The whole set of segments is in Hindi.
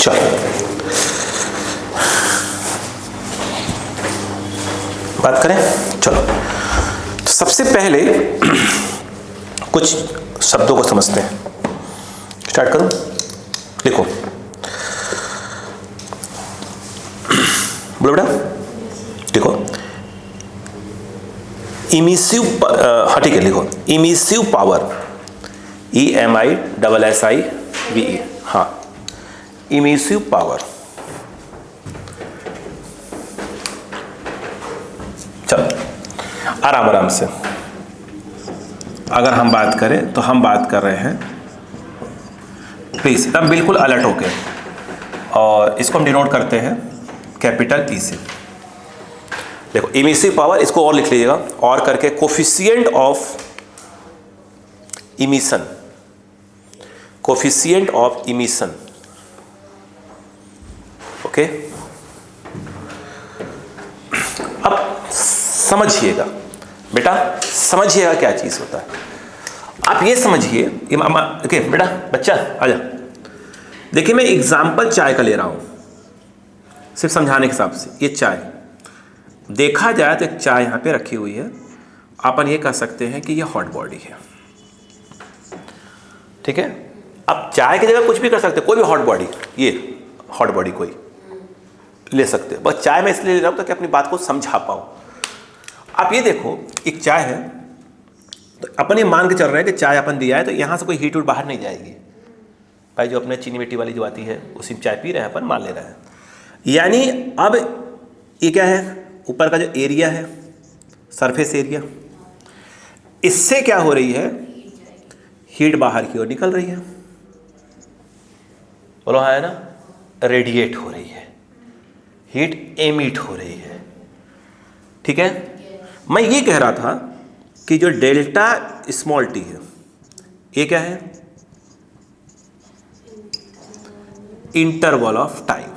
चलो बात करें। चलो तो सबसे पहले कुछ शब्दों को समझते हैं। स्टार्ट करूं? लिखो, बोलो बेटा, लिखो इमिसिव, हाँ ठीक है, लिखो इमिसिव पावर, EMISSIVE, हाँ इमिसिव पावर। चलो आराम आराम से, अगर हम बात करें तो हम बात कर रहे हैं, प्लीज एकदम बिल्कुल अलर्ट होके, और इसको हम डिनोट करते हैं कैपिटल E से। देखो इमिसिव पावर, इसको और लिख लीजिएगा, और करके coefficient of emission, coefficient of emission, okay. अब समझिएगा बेटा, समझिएगा क्या चीज होता है। आप ये समझिए, ओके बेटा, बच्चा आजा। देखिए मैं एग्जाम्पल चाय का ले रहा हूं, सिर्फ समझाने के हिसाब से। ये चाय देखा जाए तो एक चाय यहां पे रखी हुई है, अपन ये कह सकते हैं कि ये हॉट बॉडी है, ठीक है। अब चाय की जगह कुछ भी कर सकते हैं, कोई भी हॉट बॉडी, ये हॉट बॉडी कोई ले सकते हैं, बस चाय में इसलिए ले रहा हूं ताकि अपनी बात को समझा पाऊं। आप ये देखो, एक चाय है, तो अपन ये मान के चल रहे हैं कि चाय अपन दिया है तो यहां से कोई हीट वूट बाहर नहीं जाएगी भाई, जो अपने चीनी मिट्टी वाली जो आती है उसी में चाय पी रहे हैं अपन, मान ले रहे हैं। यानी अब ये क्या है, ऊपर का जो एरिया है, सरफेस एरिया, इससे क्या हो रही है, हीट बाहर की ओर निकल रही है, बोलो है ना, रेडिएट हो रही है, हीट एमिट हो रही है, ठीक है। मैं ये कह रहा था कि जो डेल्टा स्मॉल टी है, ये क्या है, इंटरवल ऑफ टाइम।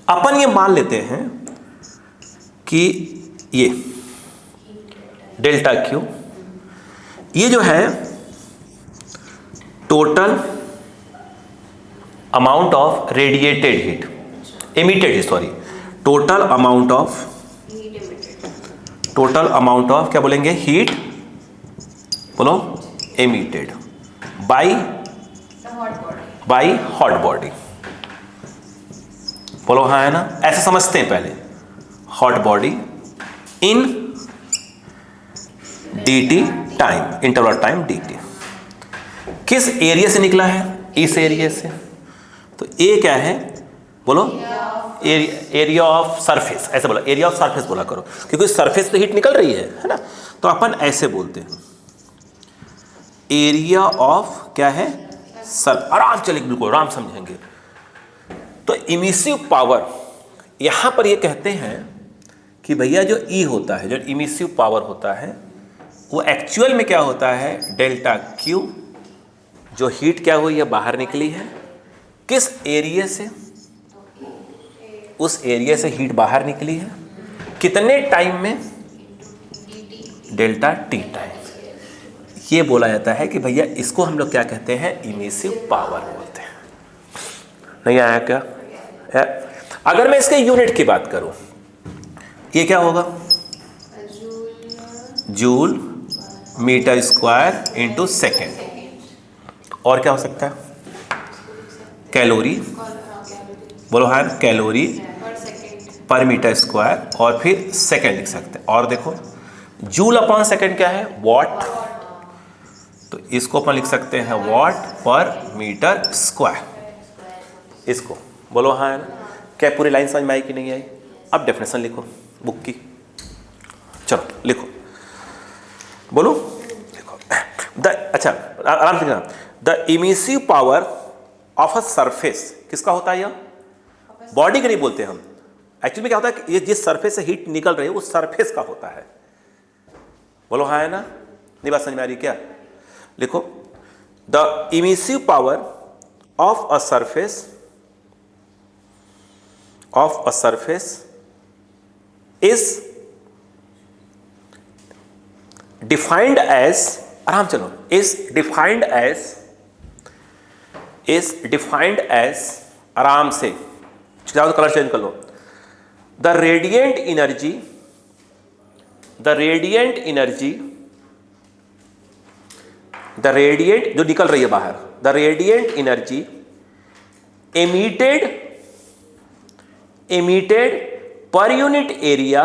अपन ये मान लेते हैं कि ये डेल्टा क्यू, ये जो है total amount of radiated heat, emitted, sorry, total amount of क्या बोलेंगे, हीट, बोलो एमिटेड बाय हॉट बॉडी, बोलो हाँ है ना। ऐसे समझते हैं पहले, hot body in dt time, interval time dt, किस एरिया से निकला है, इस एरिया से। तो ए क्या है, बोलो एरिया ऑफ सरफेस, ऐसे बोला, एरिया ऑफ सरफेस बोला करो, क्योंकि सरफेस से हीट निकल रही है ना। तो अपन ऐसे बोलते हैं, एरिया ऑफ क्या है, सर, आराम चलेगी, बिल्कुल आराम समझेंगे। तो इमिसिव पावर, यहां पर ये कहते हैं कि भैया जो E होता है, जो इमिसिव पावर होता है, वो एक्चुअल में क्या होता है, डेल्टा Q, जो हीट क्या हुई है, बाहर निकली है, किस एरिया से, उस एरिया से हीट बाहर निकली है, कितने टाइम में, डेल्टा T टाइम। ये बोला जाता है कि भैया इसको हम लोग क्या कहते हैं, इमिसिव पावर बोलते हैं। नहीं आया क्या? अगर मैं इसके यूनिट की बात करूं, ये क्या होगा, joule metre square into second. और क्या हो सकता है, कैलोरी, बोलो हाँ, कैलोरी पर मीटर स्क्वायर, और फिर सेकेंड लिख सकते हैं। और देखो जूल अपॉन सेकेंड क्या है, वॉट, तो इसको अपन लिख सकते हैं वॉट पर मीटर स्क्वायर। इसको बोलो हाँ है ना। क्या पूरी लाइन समझ में आई कि नहीं आई? अब डेफिनेशन लिखो बुक की, चलो लिखो, बोलो लिखो। अच्छा आराम से लिखना, the emissive power of a surface, किसका होता है यह, बॉडी का नहीं बोलते हम। एक्चुअली में क्या होता है कि ये जिस सरफेस से हीट निकल रही है वो सरफेस का होता है, बोलो हाँ है ना। नहीं बात समझ में आ रही क्या? लिखो, the emissive power of a surface is defined as, आराम चलो, is defined as is defined as, आराम से चाहो तो कलर चेंज कर लो, the radiant energy, the radiant energy, the radiant जो निकल रही है बाहर, the radiant energy emitted per unit area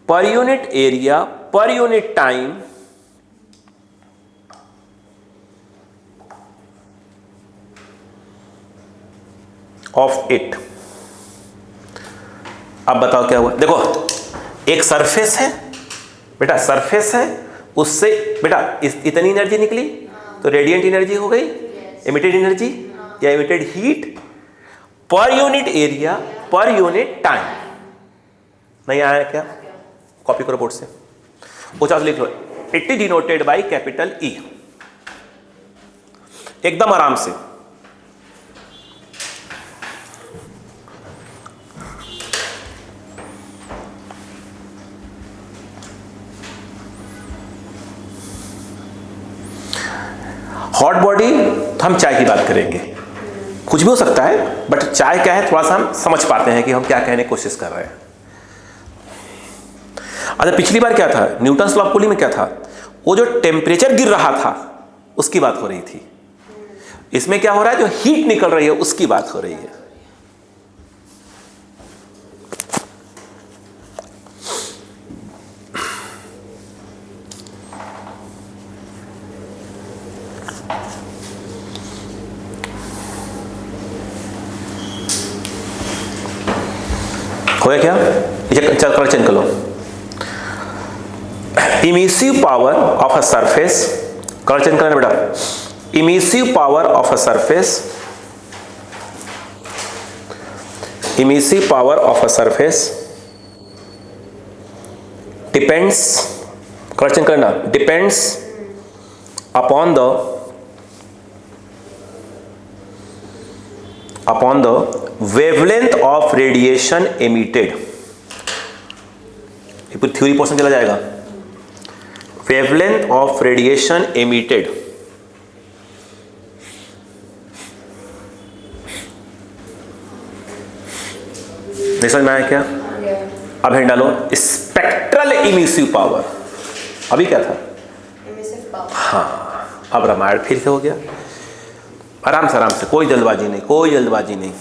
per unit time of it। अब बताओ क्या हुआ। देखो एक सरफेस है बेटा, सरफेस है, उससे बेटा इतनी एनर्जी निकली तो रेडिएंट एनर्जी हो गई, एमिटेड एनर्जी या emitted heat per unit area per unit time. नहीं आया क्या? कॉपी करो बोर्ड से, ऊंचा लिख लो, it is denoted by capital E, एकदम आराम से। हॉट बॉडी तो हम चाय की बात करेंगे, कुछ भी हो सकता है, बट चाय क्या है थोड़ा सा हम समझ पाते हैं कि हम क्या कहने की कोशिश कर रहे हैं। अच्छा पिछली बार क्या था, न्यूटन्स लॉ ऑफ कूलिंग में क्या था, वो जो टेम्परेचर गिर रहा था उसकी बात हो रही थी। इसमें क्या हो रहा है, जो हीट निकल रही है उसकी बात हो रही है। हो गया क्या? चल कलर चेंज कर लो। Emissive power of a surface, colour change करना बेटा, emissive power of a surface, emissive power of a surface depends, colour change करना, depends upon the wavelength of radiation emitted. ये पूरी थ्योरी पोर्शन चला जाएगा। वेवलेंथ ऑफ रेडिएशन एमिटेड, नहीं समझ में आया क्या? अब हेड डालो, स्पेक्ट्रल इमिसिव पावर। अभी क्या था? हाँ, अब रामायण फिर से हो गया। आराम से, कोई जल्दबाजी नहीं, कोई जल्दबाजी नहीं,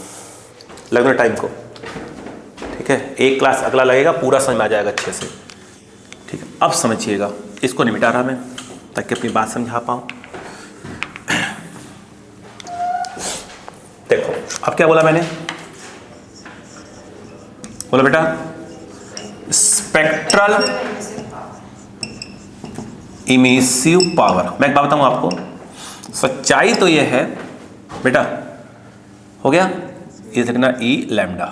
लगने टाइम को, ठीक है। एक क्लास अगला लगेगा, पूरा समझ में आ जाएगा अच्छे से, ठीक है। अब समझिएगा, इसको नहीं मिटा रहा मैं ताकि अपनी बात समझा पाऊँ। देखो अब क्या बोला मैंने, बोला बेटा स्पेक्ट्रल इमिसिव पावर। मैं एक बात बताऊँ आपको, सच्चाई तो ये है बेटा, हो गया, ये लिखना ई लैम्डा।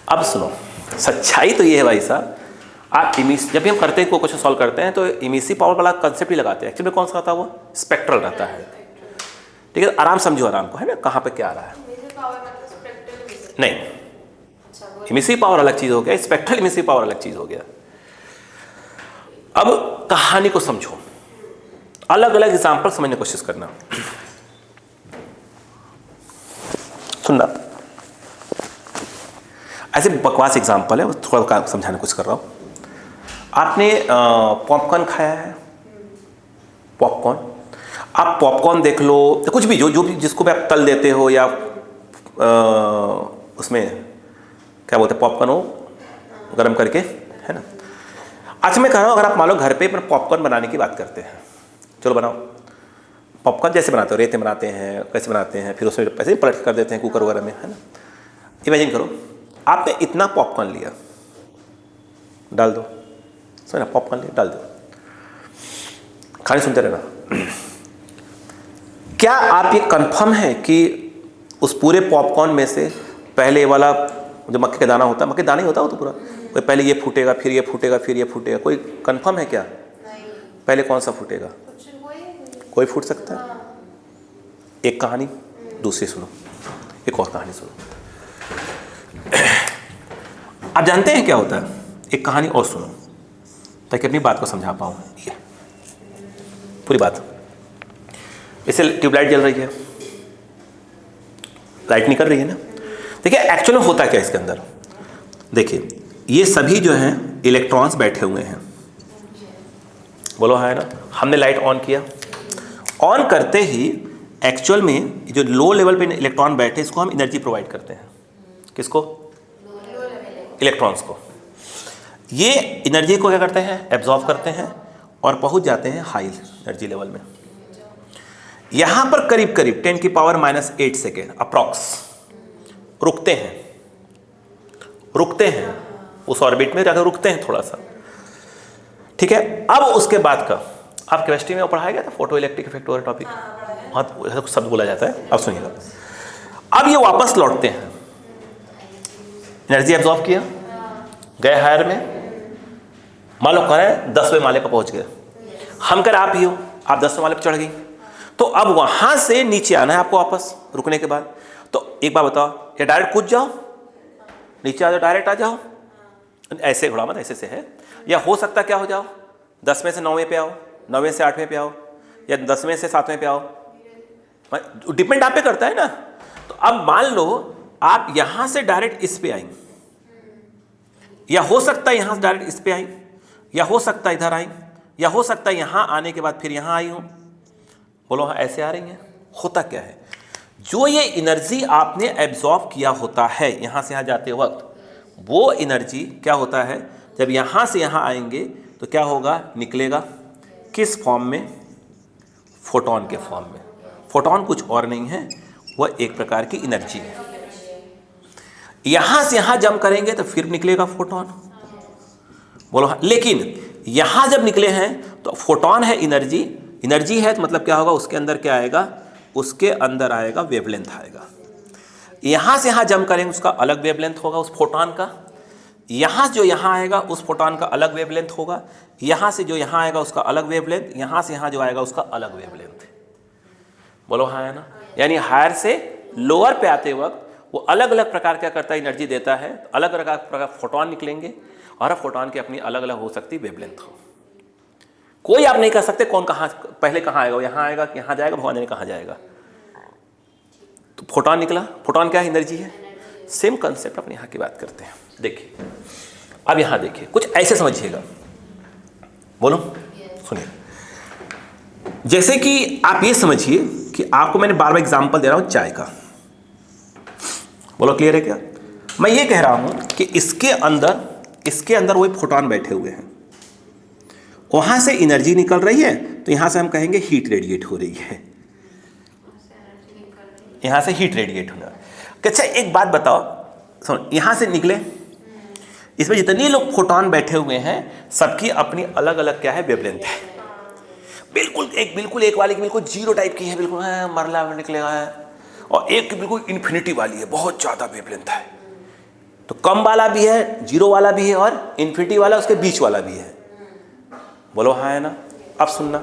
अब सुनो, सच्चाई तो ये है भाई साहब, आप जब भी हम करते हैं, कोई क्वेश्चन सॉल्व करते हैं तो इमिसिव पावर वाला कंसेप्ट ही लगाते हैं। एक्चुअली कौन सा आता है वो? स्पेक्ट्रल रहता है, ठीक है। आराम समझो, आराम को, है ना, कहाँ पे क्या आ रहा है। नहीं, इमिसिव पावर अलग चीज हो गया, स्पेक्ट्रल इमिसिव पावर अलग चीज हो गया। अब कहानी को समझो, अलग अलग एग्जाम्पल समझने की कोशिश करना, सुनना। ऐसे बकवास एग्जाम्पल है, थोड़ा समझाने की कोशिश कर रहा हूँ। आपने पॉपकॉर्न खाया है? पॉपकॉर्न, आप पॉपकॉर्न देख लो, कुछ भी जो भी जिसको भी आप तल देते हो या उसमें क्या बोलते हैं, पॉपकॉर्न हो गरम करके, है ना। अच्छा मैं कह रहा हूँ, अगर आप मान लो घर पे पॉपकॉर्न बनाने की बात करते हैं, चलो बनाओ पॉपकॉर्न। जैसे बनाते हो, रेते बनाते हैं, कैसे बनाते हैं, फिर उसमें ऐसे ही पलट कर देते हैं कुकर वगैरह में, है ना। इमेजिन करो आपने इतना पॉपकॉर्न लिया, डाल दो, समझना, पॉपकॉर्न लिया डाल दो, खाने सुनते रहना। क्या आप ये कंफर्म है कि उस पूरे पॉपकॉर्न में से पहले वाला जो मक्के का दाना होता है, मक्के दाना ही होता है वो तो पूरा, कोई पहले ये फूटेगा, फिर ये फूटेगा, फिर ये फूटेगा, कोई कंफर्म है क्या? नहीं। पहले कौन सा फूटेगा? कोई फूट सकता है। एक कहानी, दूसरी सुनो, एक और कहानी सुनो। आप जानते हैं क्या होता है? एक कहानी और सुनो ताकि अपनी बात को समझा पाऊँ। पूरी बात। इसे ट्यूबलाइट जल रही है, लाइट निकल रही है ना। देखिए एक्चुअली होता क्या इसके अंदर, देखिए ये सभी जो हैं इलेक्ट्रॉन्स बैठे हुए हैं, बोलो है ना। हमने लाइट ऑन किया, ऑन करते ही एक्चुअल में जो लो लेवल पे इलेक्ट्रॉन बैठे इसको हम एनर्जी प्रोवाइड करते हैं। किसको? इलेक्ट्रॉन्स को। ये एनर्जी को क्या करते हैं? एब्जॉर्ब करते हैं और पहुंच जाते हैं हाई एनर्जी लेवल में। यहां पर करीब करीब 10⁻⁻8 सेकेंड अप्रॉक्स रुकते हैं उस ऑर्बिट में जाकर रुकते हैं थोड़ा सा, ठीक है। अब उसके बाद का आप केमिस्ट्री में पढ़ाया गया था फोटो इलेक्ट्रिक इफेक्ट वाला टॉपिक, वहाँ शब्द बोला जाता है। अब सुनिएगा, अब ये वापस लौटते हैं, एनर्जी एब्जॉर्ब किया, गए हायर में, मान लो कह रहे हैं 10वें माले पर पहुंच गए, हम कह रहे आप ही हो, आप 10वें माले पर चढ़ गई, तो अब वहां से नीचे आना है आपको वापस रुकने के बाद। तो एक बार बताओ, या डायरेक्ट कूद जाओ नीचे, आ जाओ, डायरेक्ट आ जाओ, ऐसे घोड़ा मत, ऐसे से है, या हो सकता क्या हो जाओ 10वें से 9वें पे आओ, 9वें से 8वें पे आओ, या 10वें से 7वें पे आओ, डिपेंड आप पे करता है ना। तो अब मान लो आप यहां से डायरेक्ट इस पे आई, या हो सकता है यहां से डायरेक्ट इस पे आई, या हो सकता है इधर आई, या हो सकता है यहां आने के बाद फिर यहां आई हूं, बोलो हाँ ऐसे आ रही हैं। होता क्या है, जो ये एनर्जी आपने एब्जॉर्ब किया होता है यहां से यहां जाते वक्त, वो एनर्जी क्या होता है, जब यहां से यहां आएंगे तो क्या होगा, निकलेगा किस फॉर्म में? फोटोन के फॉर्म में। फोटोन कुछ और नहीं है, वह एक प्रकार की एनर्जी है। यहां से यहां जंप करेंगे तो फिर निकलेगा फोटोन, बोलो हाँ। लेकिन यहां जब निकले हैं तो फोटोन है एनर्जी, एनर्जी है तो मतलब क्या होगा, उसके अंदर क्या आएगा, उसके अंदर आएगा वेवलेंथ आएगा। यहां से यहां जंप करेंगे उसका अलग वेवलेंथ होगा उस फोटोन का, यहां जो यहां आएगा उस फोटोन का अलग वेवलेंथ होगा, यहां से जो यहां आएगा उसका अलग वेवलेंथ, यहां से यहां जो आएगा उसका अलग वेवलेंथ, बोलो हाँ है ना। यानी हायर से लोअर पे आते वक्त वो अलग अलग प्रकार क्या करता है, एनर्जी देता है, अलग अलग प्रकार फोटोन निकलेंगे, और फोटोन की अपनी अलग अलग हो सकती वेवलेंथ हो। कोई आप नहीं कह सकते कौन कहाँ पहले कहाँ आएगा, यहाँ आएगा कि यहाँ जाएगा, भगवान जाने कहाँ जाएगा। तो फोटोन निकला, फोटोन क्या है, एनर्जी है। सेम कंसेप्ट अपन यहाँ की बात करते हैं। देखिए अब यहाँ देखिए, कुछ ऐसे समझिएगा, बोलो सुनिए। जैसे कि आप ये समझिए कि आपको मैंने बार बार एग्जाम्पल दे रहा हूँ चाय का, बोलो क्लियर है क्या? मैं ये कह रहा हूँ कि इसके अंदर वही फोटोन बैठे हुए हैं, वहां से एनर्जी निकल रही है, तो यहां से हम कहेंगे हीट रेडिएट हो रही है, यहां से हीट रेडिएट होना। अच्छा एक बात बताओ, सुन, यहां से निकले, इसमें जितने लोग फोटोन बैठे हुए हैं सबकी अपनी अलग अलग क्या है, वेवलेंथ है। बिल्कुल एक वाले की बिल्कुल जीरो टाइप की है, बिल्कुल मरला में निकलेगा है, और एक की बिल्कुल इन्फिनिटी वाली है, बहुत ज्यादा वेवलेंथ है। तो कम वाला भी है, जीरो वाला भी है, और इन्फिनिटी वाला उसके बीच वाला भी है, बोलो हाँ है ना। अब सुनना,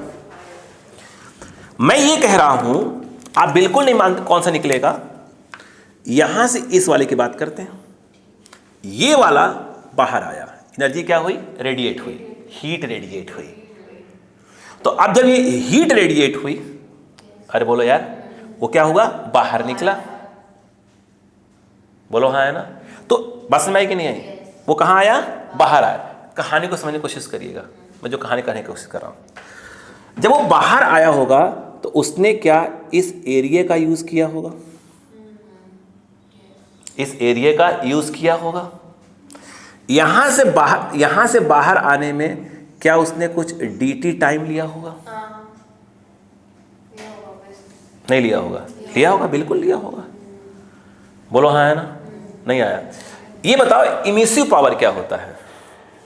मैं ये कह रहा हूं, आप बिल्कुल नहीं मानते कौन सा निकलेगा। यहां से इस वाले की बात करते हैं, ये वाला बाहर आया, एनर्जी क्या हुई, रेडिएट हुई, हीट रेडिएट हुई। तो अब जब ये हीट रेडिएट हुई, अरे बोलो यार, वो क्या हुआ, बाहर निकला, बोलो हाँ है ना। तो बात समझ आई कि नहीं आई? वो कहां आया, बाहर आया। कहानी को समझने की कोशिश करिएगा, मैं जो कहानी करने की कोशिश कर रहा हूं। जब वो बाहर आया होगा तो उसने क्या इस एरिया का यूज किया होगा, इस एरिया का यूज किया होगा। यहां से बाहर आने में क्या उसने कुछ dt टाइम लिया होगा? नहीं लिया होगा, लिया होगा, बिल्कुल लिया होगा, बोलो हाँ है ना। नहीं आया। ये बताओ इमिसिव पावर क्या होता है,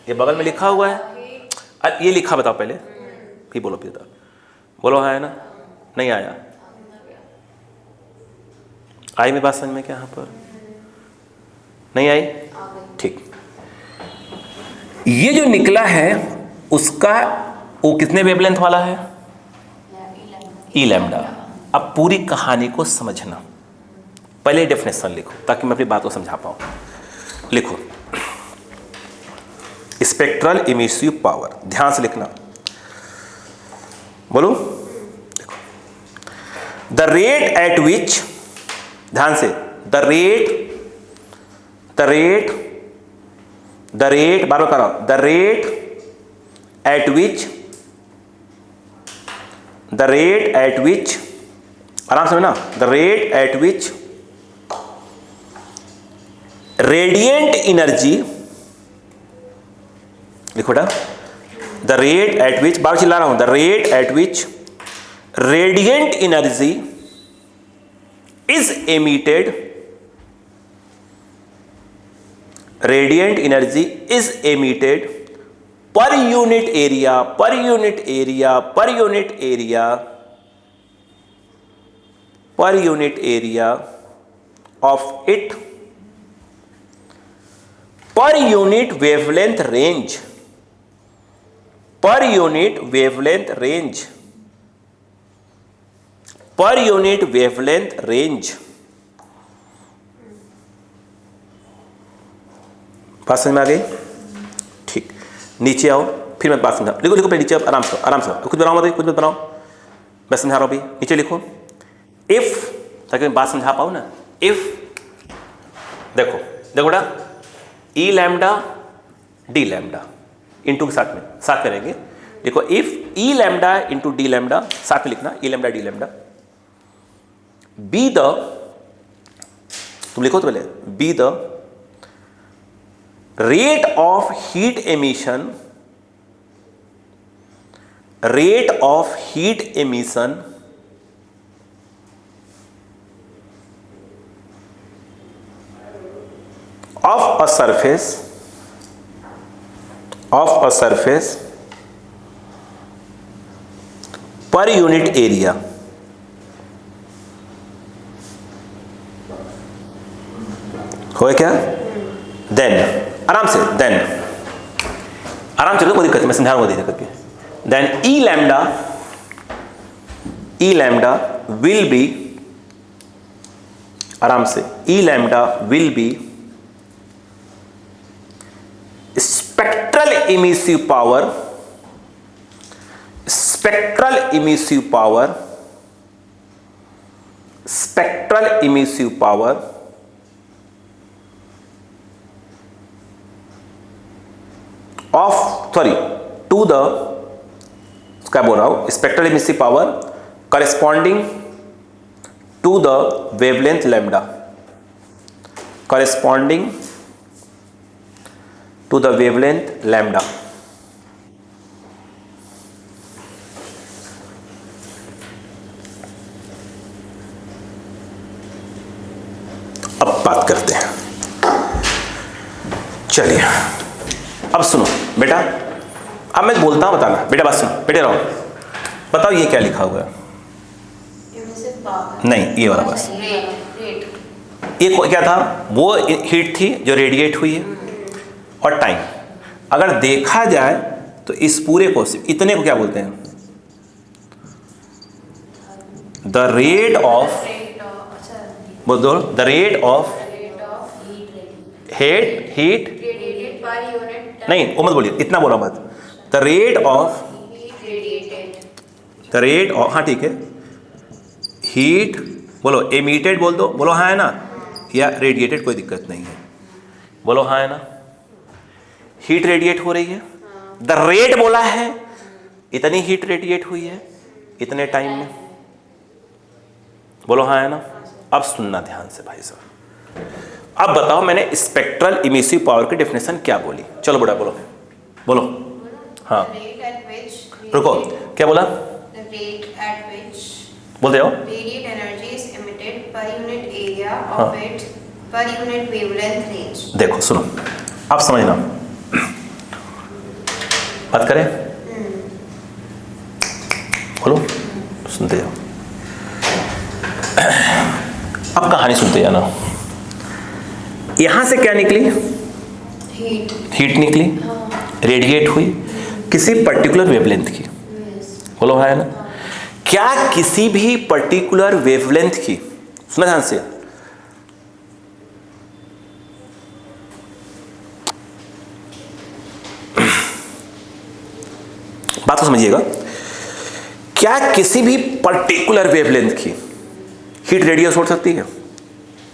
ये बगल में लिखा हुआ है, ये लिखा बताओ पहले, फिर बोलो फिर बोलो हाँ है ना। नहीं आया, आई मेरी बात समझ में क्या, यहाँ पर नहीं आई, ठीक। ये जो निकला है उसका वो कितने वेवलेंथ वाला है, ई लैम्डा। अब पूरी कहानी को समझना, पहले डेफिनेशन लिखो ताकि मैं अपनी बात को समझा पाऊं। लिखो स्पेक्ट्रल इमिसिव पावर, ध्यान से लिखना। बोलो, देखो, द रेट एट विच, ध्यान से, द रेट बार बार करो, द रेट एट विच, आराम से ना, the rate at which radiant energy, लिखो बेटा, द रेट एट विच, बार चिल्ला रहा हूं, the rate at which radiant energy is emitted, radiant energy is emitted पर unit area, per unit area, per unit area, per unit area of it, per unit wavelength range, per unit wavelength range, per unit wavelength range. बात समझ में आ गई? ठीक, नीचे आओ, फिर मैं बात समझा, लिखो लिखो पहले नीचे, आराम से आराम से, कुछ बनाओ मत, कुछ मत बनाओ, मैं समझा रहा हूं अभी, नीचे लिखो। इफ, ताकि मैं बात समझा पाऊं ना, इफ, देखो देखो बेटा, E lambda D lambda into के साथ में करेंगे, देखो, if E lambda into d lambda, साथ में लिखना, E lambda D lambda, be the, तुम लिखो तो पहले, be the rate of heat emission, rate of heat emission of a surface per unit area, हो क्या? देन आराम से, देन आराम से, कोई दिक्कत नहीं, मैं समझा रहा हूं दिक्कत के, then E lambda will be, आराम से, E lambda will be spectral emissive power, spectral emissive power, spectral emissive power of, sorry, to the, क्या बोल रहा हूं, spectral emissive power corresponding to the wavelength lambda, corresponding to the wavelength lambda। अब बात करते हैं, चलिए अब सुनो बेटा, अब मैं बोलता हूं, बताना बेटा, बात सुनो, बेटे रहो, बताओ ये क्या लिखा हुआ है? नहीं, ये वाला बस, ये क्या था? वो हीट थी जो रेडिएट हुई है, और टाइम। अगर देखा जाए तो इस पूरे को, इतने को क्या बोलते हैं? द रेट ऑफ, बोल दो, द रेट ऑफ हीट, नहीं वो मत बोलिए, इतना बोला मत, the rate of, the rate of, हाँ ठीक है, हीट बोलो, एमिटेड बोल दो, बोलो हाँ है ना, या रेडिएटेड, कोई दिक्कत नहीं है, बोलो हाँ है ना, हीट रेडिएट हो रही है, द रेट बोला है, इतनी हीट रेडिएट हुई है इतने टाइम में, बोलो हाँ है ना। अब सुनना ध्यान से भाई साहब, अब बताओ मैंने स्पेक्ट्रल इमिसिव पावर की डेफिनेशन क्या बोली? चलो बेटा बोलो, बोलो, हाँ रुको, क्या बोला? बोलते हो, radiant energy is emitted per unit area of it per unit wavelength range। देखो सुनो, आप समझना, बात करें, बोलो, सुनते जाओ, अब कहानी सुनते जाना। यहां से क्या निकली? हीट निकली, रेडिएट हुई किसी पर्टिकुलर वेवलेंथ की, बोलो है ना। क्या किसी भी पर्टिकुलर वेवलेंथ की, सुना ध्यान से, बात को समझिएगा, क्या किसी भी पर्टिकुलर वेवलेंथ की हीट रेडियस हो सकती है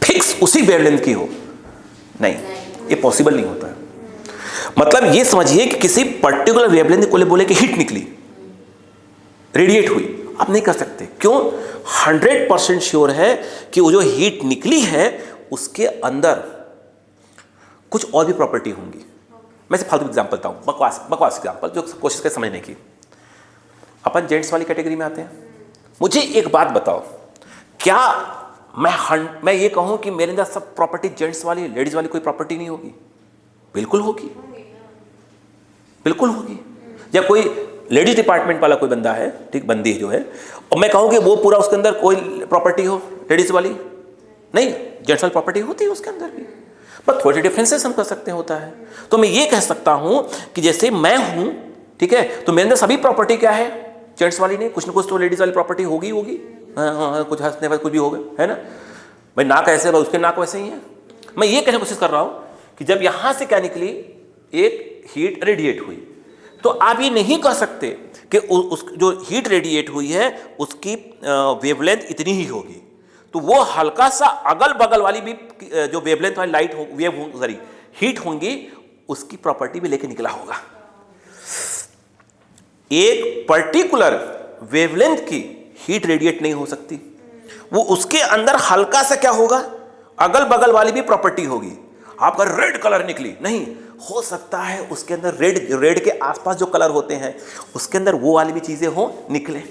फिक्स उसी वेवलेंथ की हो? नहीं, ये पॉसिबल नहीं होता है। मतलब ये समझिए कि किसी पर्टिकुलर वेवलेंथ को बोले कि हीट निकली, रेडिएट हुई, आप नहीं कर सकते। क्यों? 100% श्योर है कि वो जो हीट निकली है उसके अंदर कुछ और भी प्रॉपर्टी होंगी। मैं सिर्फ फालतू एग्जाम्पल बताऊं, बकवास एग्जाम्पल जो कोशिश कर समझने की। अपन जेंट्स वाली कैटेगरी में आते हैं। मुझे एक बात बताओ, क्या मैं ये कहूं कि मेरे अंदर सब प्रॉपर्टी जेंट्स वाली, लेडीज वाली कोई प्रॉपर्टी नहीं होगी? बिल्कुल होगी, बिल्कुल होगी। या कोई लेडीज डिपार्टमेंट वाला कोई बंदा है, ठीक, बंदी जो है, और मैं कहूं कि वो पूरा उसके अंदर कोई प्रॉपर्टी हो लेडीज वाली? नहीं, जेंट्स वाली प्रॉपर्टी होती है उसके अंदर भी, पर थोड़े डिफरेंसेस हम कर सकते हैं, होता है। तो मैं ये कह सकता हूं कि जैसे मैं हूं, ठीक है, तो मेरे अंदर सभी प्रॉपर्टी क्या है? जेंट्स वाली नहीं, कुछ ना कुछ तो लेडीज वाली प्रॉपर्टी होगी। हाँ, कुछ हंसने पर कुछ भी होगा, है ना भाई, नाक ऐसे है उसके नाक वैसे ही है। मैं ये कहने की कोशिश कर रहा हूं कि जब यहां से क्या निकली, एक हीट रेडिएट हुई, तो आप ये नहीं कह सकते कि उस जो हीट रेडिएट हुई है उसकी वेवलेंथ इतनी ही होगी। तो वो हल्का सा अगल बगल वाली भी जो वेवलेंथ वाली लाइट हो, वेव हीट होंगी, उसकी प्रॉपर्टी भी लेके निकला होगा। एक पर्टिकुलर वेवलेंथ की हीट रेडिएट नहीं हो सकती, वो उसके अंदर हल्का सा क्या होगा, अगल बगल वाली भी प्रॉपर्टी होगी। आपका रेड कलर निकली, नहीं हो सकता है उसके अंदर रेड के आसपास जो कलर होते हैं उसके अंदर वो वाली भी चीजें हो निकले।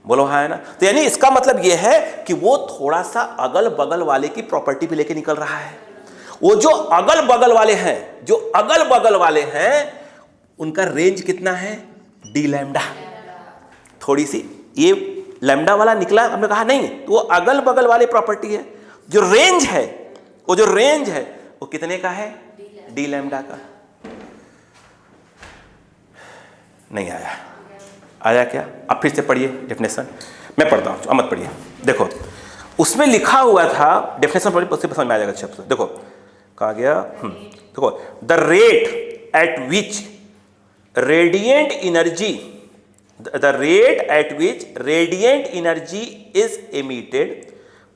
बोलो हाँ, है ना? तो यानी इसका मतलब यह है कि वो थोड़ा सा अगल बगल वाले की प्रॉपर्टी भी लेके निकल रहा है। वो जो अगल बगल वाले हैं उनका रेंज कितना है? D lambda. थोड़ी सी ये लैम्डा वाला निकला, हमने कहा नहीं, तो वो अगल बगल वाली प्रॉपर्टी है। जो रेंज है वो कितने का है? डी लैम्डा का। नहीं आया क्या? अब फिर से पढ़िए डेफिनेशन। मैं पढ़ता हूं, अब मत पढ़िए। देखो उसमें लिखा हुआ था, डेफिनेशन पढ़िए, उससे समझ में आ जाएगा अच्छे से। देखो कहा गया, देखो the rate at which radiant energy is emitted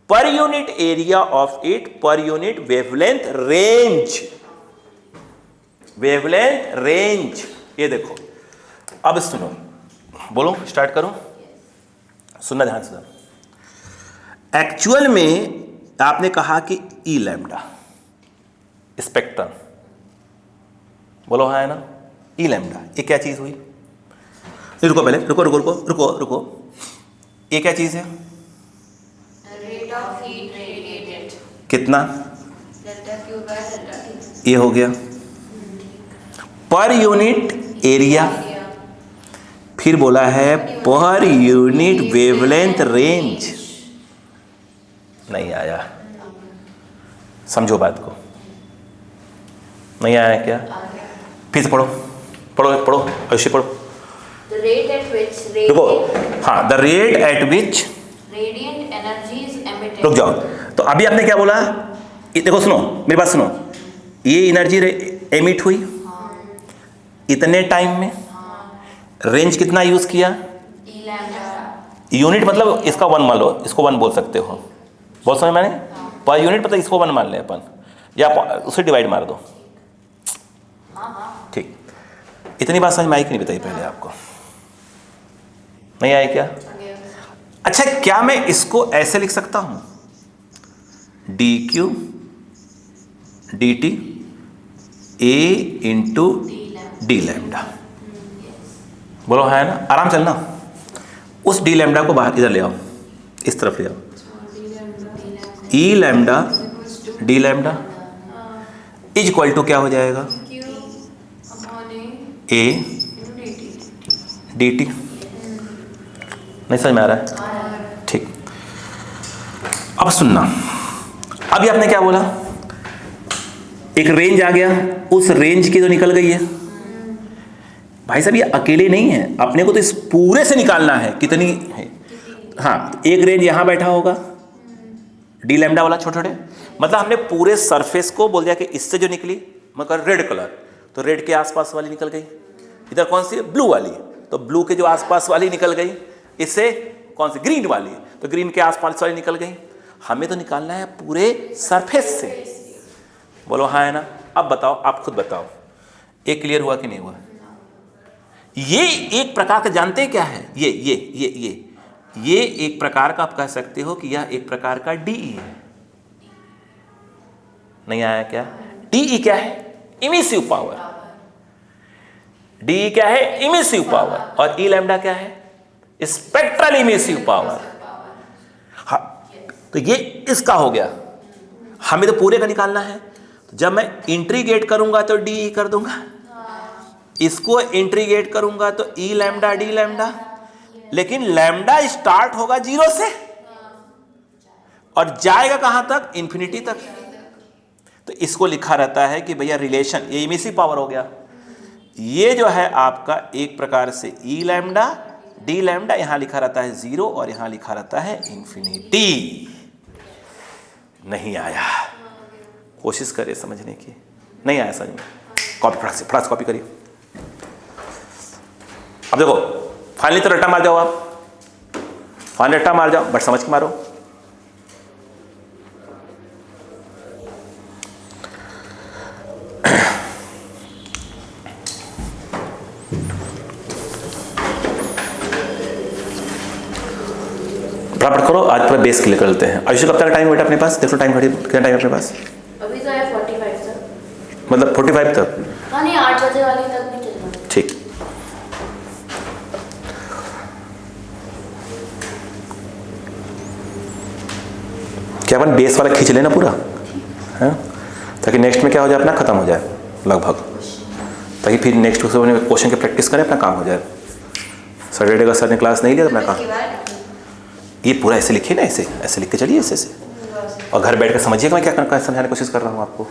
पर unit area of it per unit wavelength range. ये देखो, अब सुनो, बोलो, स्टार्ट करो, सुनना ध्यान से। एक्चुअल में आपने कहा कि ई लैम्डा स्पेक्ट्रम, बोलो हाँ, है ना? ई लैम्डा ये क्या चीज हुई? रुको पहले, रुको, ये क्या चीज है? रेट ऑफ हीट रेडिएटेड कितना? Delta Q by delta T. ये हो गया पर यूनिट एरिया, फिर बोला है पर यूनिट वेवलेंथ रेंज। नहीं आया, समझो बात को, नहीं आया क्या? फिर से पढ़ो, ऐसे पढ़ो। The rate at which रुको, हाँ, the rate at which radiant energy is emitted। रुक जाओ। तो अभी आपने क्या बोला? देखो सुनो, मेरी बात सुनो, ये एनर्जी एमिट हुई इतने टाइम में, रेंज कितना यूज किया? यूनिट मतलब इसका 1 मान लो, इसको 1 बोल सकते हो, बहुत समझ मैंने? पर यूनिट मतलब इसको 1 मान ले अपन, या उसे डिवाइड मार दो, ठीक। इतनी बात समझ में आई कि नहीं बताई पहले आपको? नहीं आई क्या? अच्छा, क्या मैं इसको ऐसे लिख सकता हूं? D Q D T A into d lambda. बोलो है ना? आराम चलना। उस डी लैम्डा को बाहर इधर ले आओ, इस तरफ ले आओ। E lambda D lambda is equal to क्या हो जाएगा? A D T. नहीं समझ में आ रहा है? ठीक। अब सुनना, अभी आपने क्या बोला? एक रेंज आ गया, उस रेंज की तो निकल गई है। भाई साहब ये अकेले नहीं है, अपने को तो इस पूरे से निकालना है कितनी है। हाँ, एक रेंज यहां बैठा होगा डी लैम्डा वाला, छोटे, मतलब हमने पूरे सरफेस को बोल दिया कि इससे जो निकली, मतलब रेड कलर, तो रेड के आसपास वाली निकल गई। इधर कौन सी? ब्लू वाली। तो ब्लू के जो आसपास वाली निकल गई, इससे कौन सी, ग्रीन वाली, तो ग्रीन के आसपास वाली निकल गई। हमें तो निकालना है पूरे सरफेस से। बोलो हाँ है ना। अब बताओ, आप खुद बताओ, ये क्लियर हुआ कि नहीं हुआ? ये एक प्रकार का, जानते हैं क्या है ये एक प्रकार का, आप कह सकते हो कि यह एक प्रकार का डीई है। नहीं आया क्या? डीई क्या है? Emissive power. डीई क्या है? Emissive power. और ई लैम्डा क्या है? Spectral emissive power. हाँ, तो ये इसका हो गया। हमें तो पूरे का निकालना है। तो जब मैं इंट्रीगेट करूंगा तो डीई कर दूंगा, इसको इंट्रीगेट करूंगा तो ई लैम्डा डी लैम्डा, लेकिन लैम्डा स्टार्ट होगा 0 से और जाएगा कहां तक? इन्फिनिटी तक। तो इसको लिखा रहता है कि भैया रिलेशन, ये इमिसिव पावर हो गया। ये जो है आपका एक प्रकार से ई लैम्डा डी लैम्डा, यहां लिखा रहता है 0 और यहां लिखा रहता है इन्फिनिटी। नहीं आया? कोशिश करिए समझने की। नहीं आया समझ में? कॉपी फटाक से कॉपी करिए। अब देखो, फाइनली तो रट्टा मार जाओ, आप फाइनली रट्टा मार जाओ, बट समझ के मारो। फटाफट करो, आज पूरा बेस क्लियर कर लेते हैं। आयुष कब तक टाइम है बेटा अपने पास? देखो टाइम घड़ी, कितना टाइम है अपने पास? अभी तो है 45 तक। मतलब 45 तक? हाँ नहीं, 8 बजे वाली तक नहीं चलना। ठीक। क्या अपन बेस वाला खींच लेना पूरा है, ताकि नेक्स्ट में क्या हो जाए, अपना खत्म हो जाए लगभग, ताकि फिर नेक्स्ट क्वेश्चन की प्रैक्टिस करें, अपना काम हो जाए। सैटरडे का सर ने क्लास नहीं लिया तो अपना काम, ये पूरा ऐसे लिखिए ना, ऐसे लिख के चलिए ऐसे, और घर बैठ कर समझिएगा मैं क्या समझाने की कोशिश कर रहा हूँ आपको।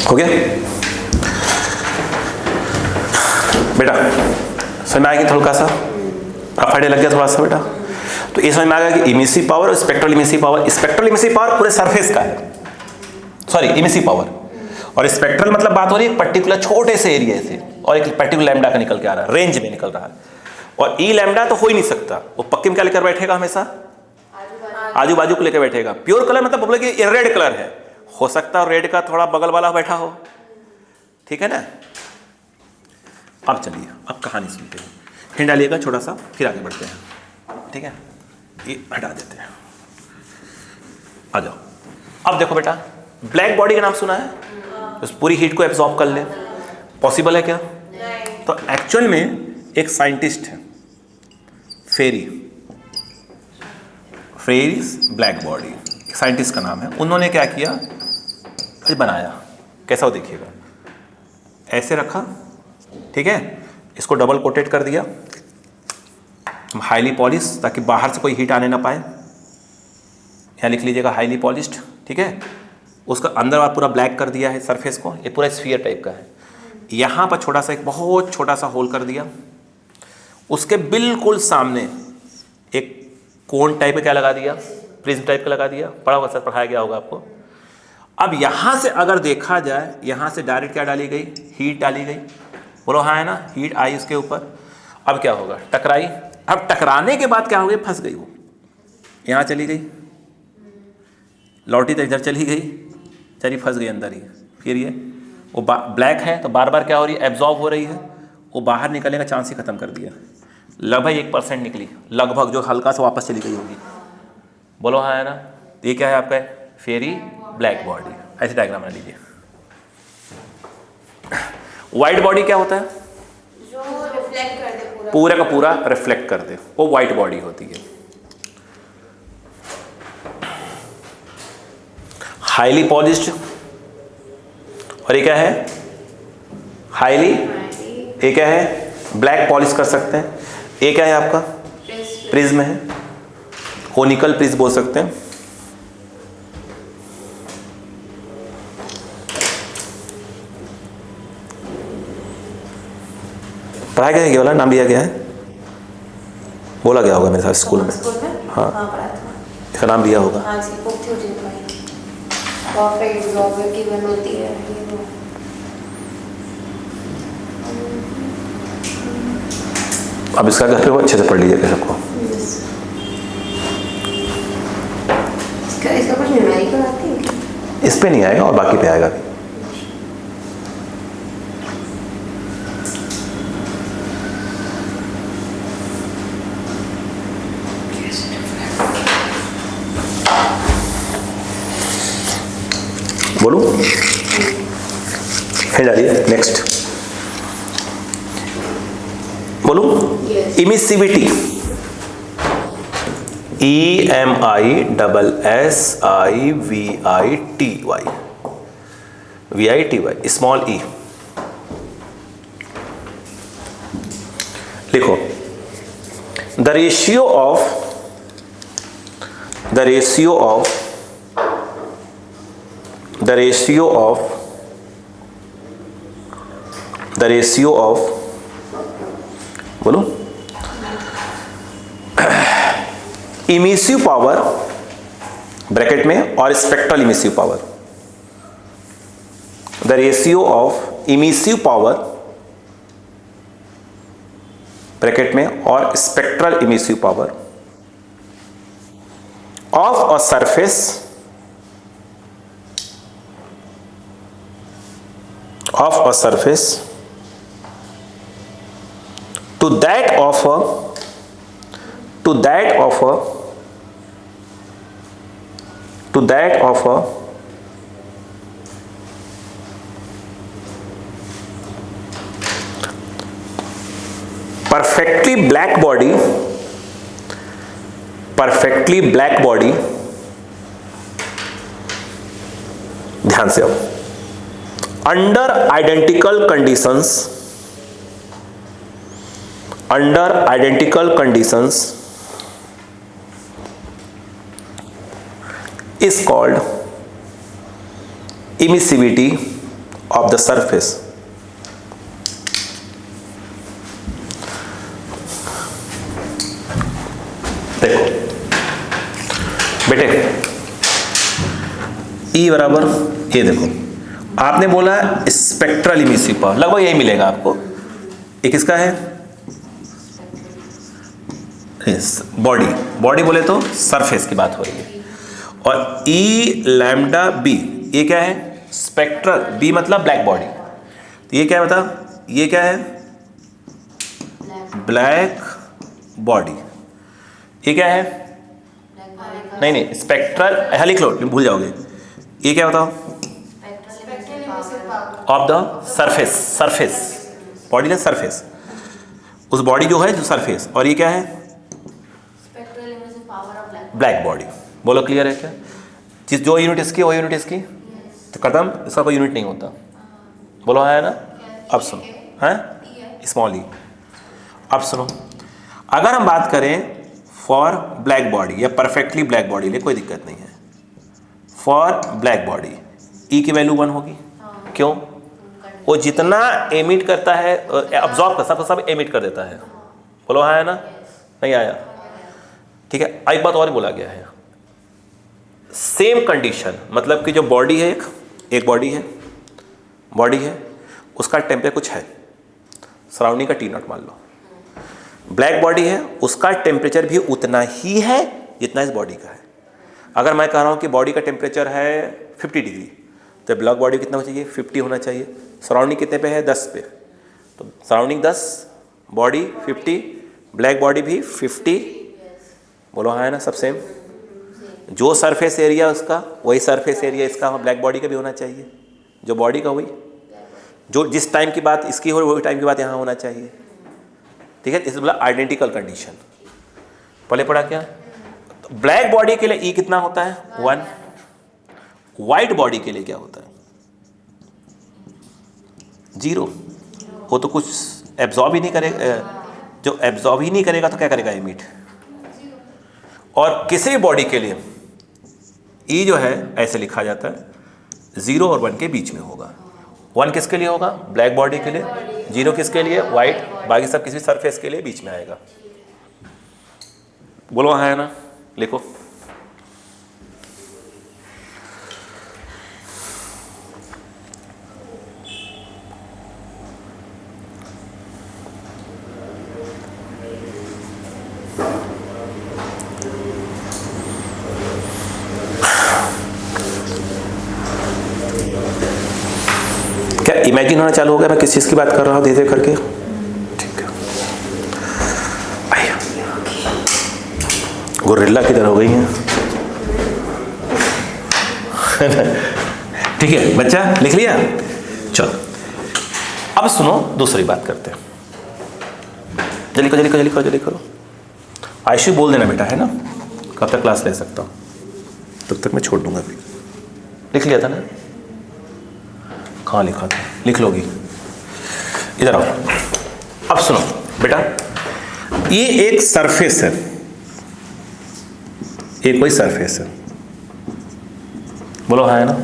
हो गया बेटा? समझ में आएगी थोड़ा सा? आप आइडिया लग गया थोड़ा सा बेटा? तो ये समझ में आ गया कि इमिसिव पावर और spectral emissive power. Spectral emissive power पूरे सरफेस का है, सॉरी इमिसिव पावर, और स्पेक्ट्रल मतलब बात हो रही है एक पर्टिकुलर छोटे से एरिया से, और एक पर्टिकुलर लैम्डा का निकल के आ रहा है, रेंज में निकल रहा है। और ई लैम्डा तो हो ही नहीं सकता, वो पक्के में क्या लेकर बैठेगा? हमेशा आजू बाजू को लेकर बैठेगा। प्योर कलर मतलब बोले कि रेड कलर है, हो सकता है रेड का थोड़ा बगल वाला बैठा हो, ठीक है ना? अब चलिए, अब कहानी सुनते हैं। हिंट डालिएगा छोटा सा, फिर आगे बढ़ते हैं, ठीक है? ये हटा देते हैं, आ जाओ। अब देखो बेटा, ब्लैक बॉडी का नाम सुना है? उस पूरी हीट को एब्जॉर्ब कर ले, पॉसिबल है क्या? तो एक्चुअल में एक साइंटिस्ट है, फेरीज ब्लैक बॉडी, साइंटिस्ट का नाम है। उन्होंने क्या किया, ये बनाया। कैसा हो देखिएगा, ऐसे रखा, ठीक है? इसको डबल कोटेड कर दिया, हाईली पॉलिश, ताकि बाहर से कोई हीट आने ना पाए। यहाँ लिख लीजिएगा हाईली पॉलिश्ड, ठीक है? उसका अंदर आप पूरा ब्लैक कर दिया है सरफेस को, ये पूरा स्फीयर टाइप का है। यहाँ पर छोटा सा, एक बहुत छोटा सा होल कर दिया। उसके बिल्कुल सामने एक कोन टाइप का क्या लगा दिया, प्रिज्म टाइप का लगा दिया। पढ़ा होगा सर, पढ़ाया गया होगा आपको। अब यहाँ से अगर देखा जाए, यहाँ से डायरेक्ट क्या डाली गई, हीट डाली गई। बोलो हाँ है ना? हीट आई उसके ऊपर। अब क्या होगा, टकराई। अब टकराने के बाद क्या हो गई, फंस गई वो, यहाँ चली गई, लौटी तो इधर चली गई, चली फंस गई अंदर ही। फिर ये वो ब्लैक है तो बार बार क्या हो रही है, एब्जॉर्ब हो रही है, वो बाहर निकलने का चांस ही खत्म कर दिया। लगभग 1% निकली, लगभग, जो हल्का सा वापस चली गई होगी। बोलो हाँ है ना? ये क्या है आपका, फेरी ब्लैक बॉडी। ऐसे डायग्राम बना लीजिए। व्हाइट बॉडी क्या होता है, जो रिफ्लेक्ट कर दे, पूरा का पूरा रिफ्लेक्ट कर दे, वो व्हाइट बॉडी होती है। हाईली पॉलिश्ड, और ये क्या है, हाईली, ये क्या है, ब्लैक पॉलिश कर सकते हैं। ये क्या है आपका, प्रिज्म है। कोनिकल प्रिज्म बोल सकते हैं। पढ़ाया गया है, ये वाला नाम लिया गया है, बोला गया होगा मेरे साथ स्कूल में। हाँ, पढ़ा था। इसका नाम लिया होगा। हाँ, इसकी पोथी होती है भाई। परफेक्ट जॉब की बन होती है ये वो। अब इसका घर पे वो अच्छे से पढ़ लीजिएगा सबको। इसका कुछ न्यूमेरिकल आती है क्या? इस पे नहीं आएगा और बाकी पे आएगा। बोलो, हेड डालिए। नेक्स्ट बोलो। इमिसिविटी, EMISSIVITY, स्मॉल ई लिखो। द रेशियो ऑफ बोलो, इमिसिव पावर ब्रैकेट में और spectral emissive power. The ratio of emissive power bracket में और spectral emissive power of a surface to that of a perfectly black body ध्यान से। अब under identical conditions is called emissivity of the surface। देखो बेटे, E बराबर ये देखो, आपने बोला स्पेक्ट्रल इमिसिव पावर, लगभग यही मिलेगा आपको। एक इसका है बॉडी बोले तो सरफेस की बात हो रही है, और ई लैम्डा बी ये क्या है? स्पेक्ट्रल, बी मतलब ब्लैक बॉडी, तो ये क्या है बता? ये क्या है? Black body. ये क्या है? नहीं स्पेक्ट्रल, हाँ लिख लो, भूल जाओगे। ये क्या बताओ? ऑफ द सरफेस बॉडी ना, सरफेस, उस बॉडी जो है जो सरफेस, और ये क्या है? Black body. बोलो क्लियर है क्या? जिस जो यूनिट इसकी वो यूनिट इसकी, तो खत्म, इसका कोई यूनिट नहीं होता। बोलो है ना? अब सुनो, है स्मॉल ई। अब सुनो, अगर हम बात करें फॉर ब्लैक बॉडी या परफेक्टली ब्लैक बॉडी लिए, कोई दिक्कत नहीं है। फॉर ब्लैक बॉडी ई की वैल्यू 1 होगी। क्यों? वो जितना एमिट करता है, अब्जॉर्ब कर, सब एमिट कर देता है। बोलो है ना? नहीं आया? ठीक है। एक बात और बोला गया है, सेम कंडीशन, मतलब कि जो बॉडी है, एक बॉडी है, उसका टेम्परेचर कुछ है, सराउंडिंग का T0 मान लो। ब्लैक बॉडी है, उसका टेम्परेचर भी उतना ही है जितना इस बॉडी का है। अगर मैं कह रहा हूँ कि बॉडी का टेम्परेचर है 50 डिग्री, तो ब्लैक बॉडी कितना होना चाहिए? 50 होना चाहिए। सराउंडिंग कितने पे है? 10 पे, तो सराउंडिंग 10, बॉडी 50, ब्लैक बॉडी भी 50। बोलो हाँ है ना? सब सेम। जो सरफेस एरिया उसका, वही सरफेस एरिया इसका ब्लैक बॉडी का भी होना चाहिए। जो बॉडी का हुई, जो जिस टाइम की बात इसकी हो, वही टाइम की बात यहाँ होना चाहिए। ठीक है, इस बोला आइडेंटिकल कंडीशन। पहले पढ़ा क्या? तो ब्लैक बॉडी के लिए ई कितना होता है? 1। व्हाइट बॉडी के लिए क्या होता है? 0। वो तो कुछ एब्जॉर्ब ही नहीं करेगा, जो एब्जॉर्ब ही नहीं करेगा तो क्या करेगा? एमिट। और किसी भी बॉडी के लिए ई जो है ऐसे लिखा जाता है, 0 और 1 के बीच में होगा। 1 किसके लिए होगा? ब्लैक बॉडी के लिए। 0 किसके लिए? वाइट। बाकी सब किसी सरफेस के लिए बीच में आएगा। बोलो हाँ है ना? लिखो। क्या इमेजिन होना चालू हो गया मैं किस चीज की बात कर रहा हूं धीरे धीरे करके? ठीक है। आइए, गोरिल्ला किधर हो गई हैं? ठीक है बच्चा, लिख लिया? चलो अब सुनो, दूसरी बात करते हैं। जल्दी करो जल्दी करो जल्दी करो जल्दी करो। आयुषी बोल देना बेटा, है ना? कब तक क्लास ले सकता हूँ, तब तक मैं छोड़ दूंगा। अभी लिख लिया था ना? कहाँ लिखा था? लिख लोगी? इधर आओ। अब सुनो बेटा, ये एक सरफेस है, ये कोई सरफेस है। बोलो हाँ है ना?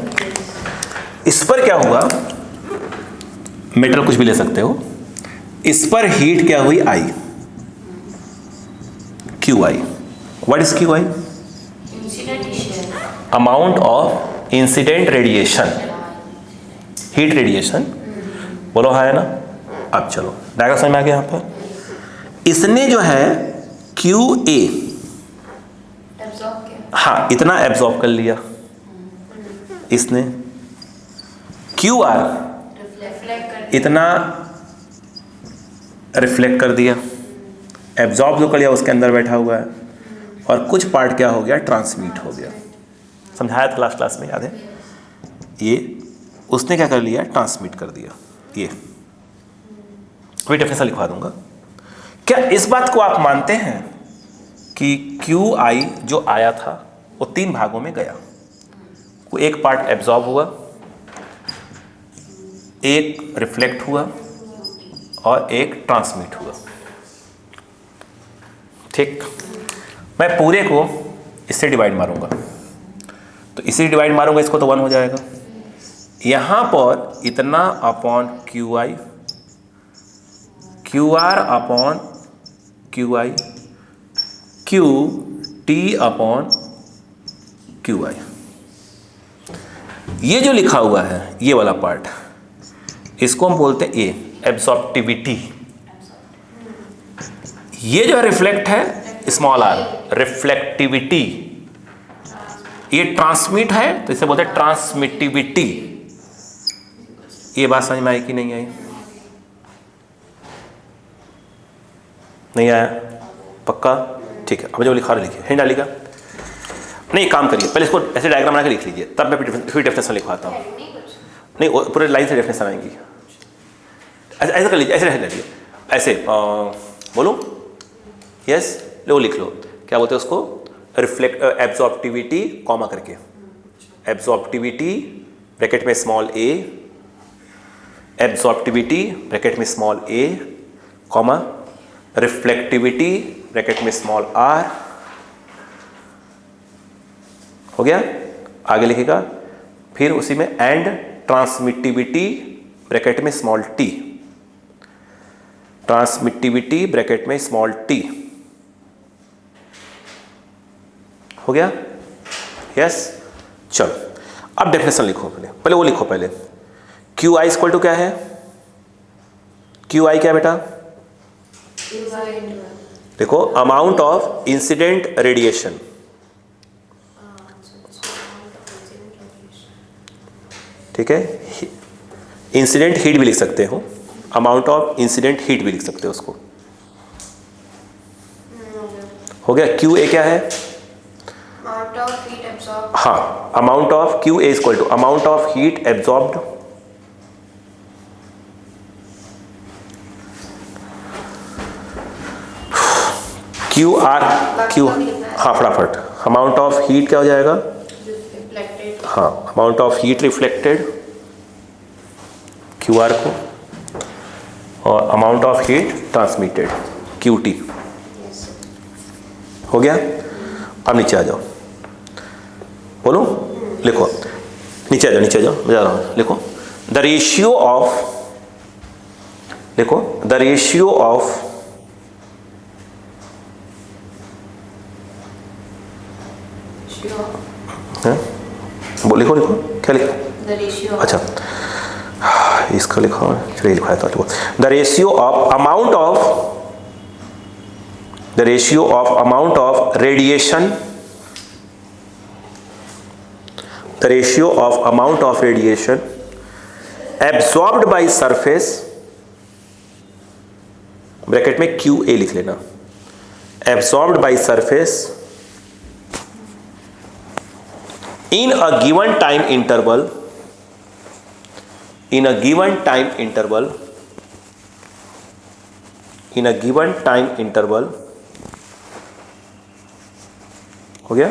इस पर क्या हुआ? मेटल कुछ भी ले सकते हो। इस पर हीट क्या हुई? I, Q I. What is Q I? Amount of incident radiation, heat radiation. बोलो हाँ है ना? अब चलो डायग्राम समझ में आ गया। यहां पर इसने जो है क्यू ए, हाँ इतना एब्जॉर्ब कर लिया, इसने क्यू आर इतना रिफ्लेक्ट कर दिया, एब्जॉर्ब जो कर लिया उसके अंदर बैठा हुआ है, और कुछ पार्ट क्या हो गया? ट्रांसमिट हो गया। समझाया था क्लास में, याद है? ये उसने क्या कर लिया? ट्रांसमिट कर दिया। ये कोई डेफिनेशन लिखवा दूंगा। क्या इस बात को आप मानते हैं कि क्यू आई जो आया था वो 3 भागों में गया? कोई एक पार्ट एब्जॉर्ब हुआ, एक रिफ्लेक्ट हुआ और एक ट्रांसमिट हुआ। ठीक, मैं पूरे को इससे डिवाइड मारूंगा, तो इसे डिवाइड मारूंगा इसको तो 1 हो जाएगा। यहां पर इतना upon Q I, Q R upon Q I, Q T upon Q I. ये जो लिखा हुआ है ये वाला पार्ट, इसको हम बोलते हैं ए, एब्सॉर्प्टिविटी। ये जो है रिफ्लेक्ट है, स्मॉल आर, रिफ्लेक्टिविटी। ये ट्रांसमिट है तो इसे बोलते हैं ट्रांसमिटिविटी। ये बात समझ में आई कि नहीं आई? नहीं आया? पक्का? ठीक है। अब जो लिखा लिखिए, हिंट डालिएगा। नहीं काम करिए, पहले इसको ऐसे डायग्राम बना के लिख लीजिए, तब मैं फिर डेफिनेशन लिखवाता हूँ। नहीं पूरे लाइन से डेफिनेशन आएंगी। ऐसा कर लीजिए, ऐसे रह लीजिए, ऐसे बोलो यस, लो लिख लो। क्या बोलते हैं उसको? रिफ्लेक्ट एब्जॉर्प्टिविटी कॉमा करके, एब्जॉर्प्टिविटी ब्रैकेट में स्मॉल ए, एब्जॉर्प्टिविटी ब्रैकेट में स्मॉल ए कॉमा, रिफ्लेक्टिविटी ब्रैकेट में स्मॉल आर। हो गया? आगे लिखेगा फिर उसी में एंड ट्रांसमिटिविटी ब्रैकेट में स्मॉल टी, ट्रांसमिटिविटी ब्रैकेट में स्मॉल टी। हो गया? यस। चलो अब डेफिनेशन लिखो, पहले वो लिखो। पहले क्यू आई इक्वल टू क्या है? क्यू आई क्या बेटा? देखो, अमाउंट ऑफ इंसिडेंट रेडिएशन। ठीक है, इंसिडेंट हीट भी लिख सकते हो, अमाउंट ऑफ इंसिडेंट हीट भी लिख सकते हो उसको। हो गया? क्यू ए क्या है? Amount of heat absorb. हाँ, amount of Q A equal to amount of heat absorbed Q R Q. हाँ फटाफट, अमाउंट ऑफ हीट क्या हो जाएगा? हाँ, amount of heat reflected Q R को, और amount of heat transmitted Q T. हो गया? अब नीचे आ जाओ, बोलो, लिखो, नीचे आ जाओ, नीचे आ जाओ, मैं जा रहा हूँ, लिखो द रेशियो ऑफ, लिखो द रेशियो ऑफ वो लिखो, लिखो क्या लिखो, The ratio. अच्छा इसका लिखा हुआ है, चलिए लिखवाया था, लिखो the ratio of amount of, the ratio of amount of radiation, the ratio of amount of radiation absorbed by surface, bracket में QA लिख लेना, absorbed by surface in a given time interval, in a given time interval, in a given time interval, हो गया,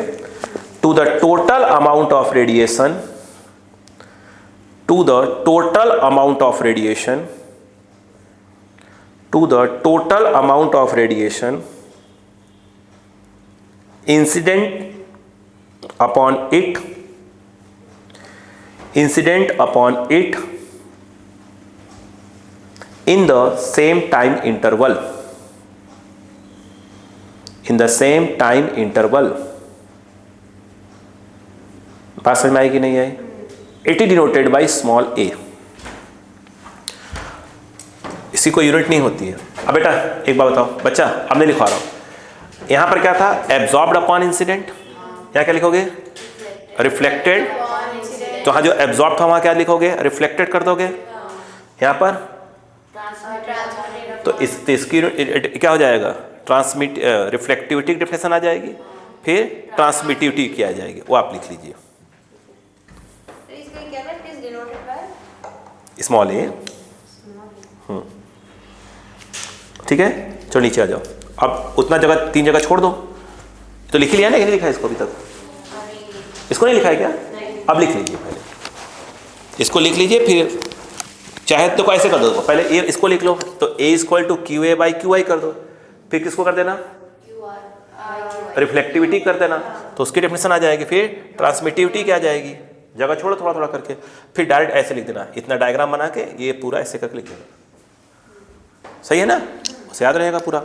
to the total amount of radiation, to the total amount of radiation, to the total amount of radiation incident upon it, incident upon it in the same time interval, in the same time interval, बात समझ में आई कि नहीं आई? It is denoted by small a, इसी को यूनिट नहीं होती है। अब बेटा एक बात बताओ बच्चा, अब मैं लिखवा रहा हूं, यहां पर क्या था, एब्जॉर्ब्ड अपॉन इंसिडेंट, यहां क्या लिखोगे, रिफ्लेक्टेड, तो हाँ जो एब्जॉर्ब था वहां क्या लिखोगे, रिफ्लेक्टेड कर दोगे, यहां पर तो इसकी क्या हो जाएगा, ट्रांसमिट रिफ्लेक्टिविटी डिफिनेशन आ जाएगी, फिर ट्रांसमिटिविटी क्या आ जाएगी, वो आप लिख लीजिए, स्मॉल ए, ठीक है। चलो नीचे आ जाओ, अब उतना जगह 3 जगह छोड़ दो, तो लिख लिया ना कि नहीं लिखा इसको अभी तक, इसको नहीं लिखा है क्या, अब लिख लीजिए, पहले इसको लिख लीजिए, फिर चाहे तो ऐसे कर दो, पहले ए इसको लिख लो, तो A equal to QA by QI कर दो, फिर किसको कर देना, रिफ्लेक्टिविटी कर देना, तो उसकी डेफिनेशन आ जाएगी, फिर ट्रांसमिटिविटी क्या आ जाएगी, जगह छोड़ो थोड़ा थोड़ा करके, फिर डायरेक्ट ऐसे लिख देना, इतना डायग्राम बना के ये पूरा ऐसे करके लिख देना, सही है ना, उसे याद रहेगा पूरा।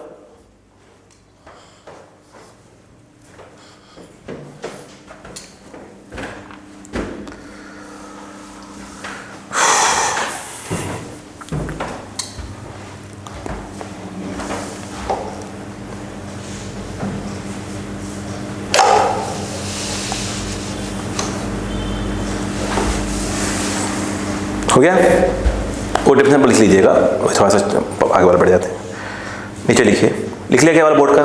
हो गया, वो डेफिनेशन पर लिख लीजिएगा, थोड़ा सा आगे वाला बढ़ जाते हैं, नीचे लिखिए, लिख लिया क्या वाला बोर्ड का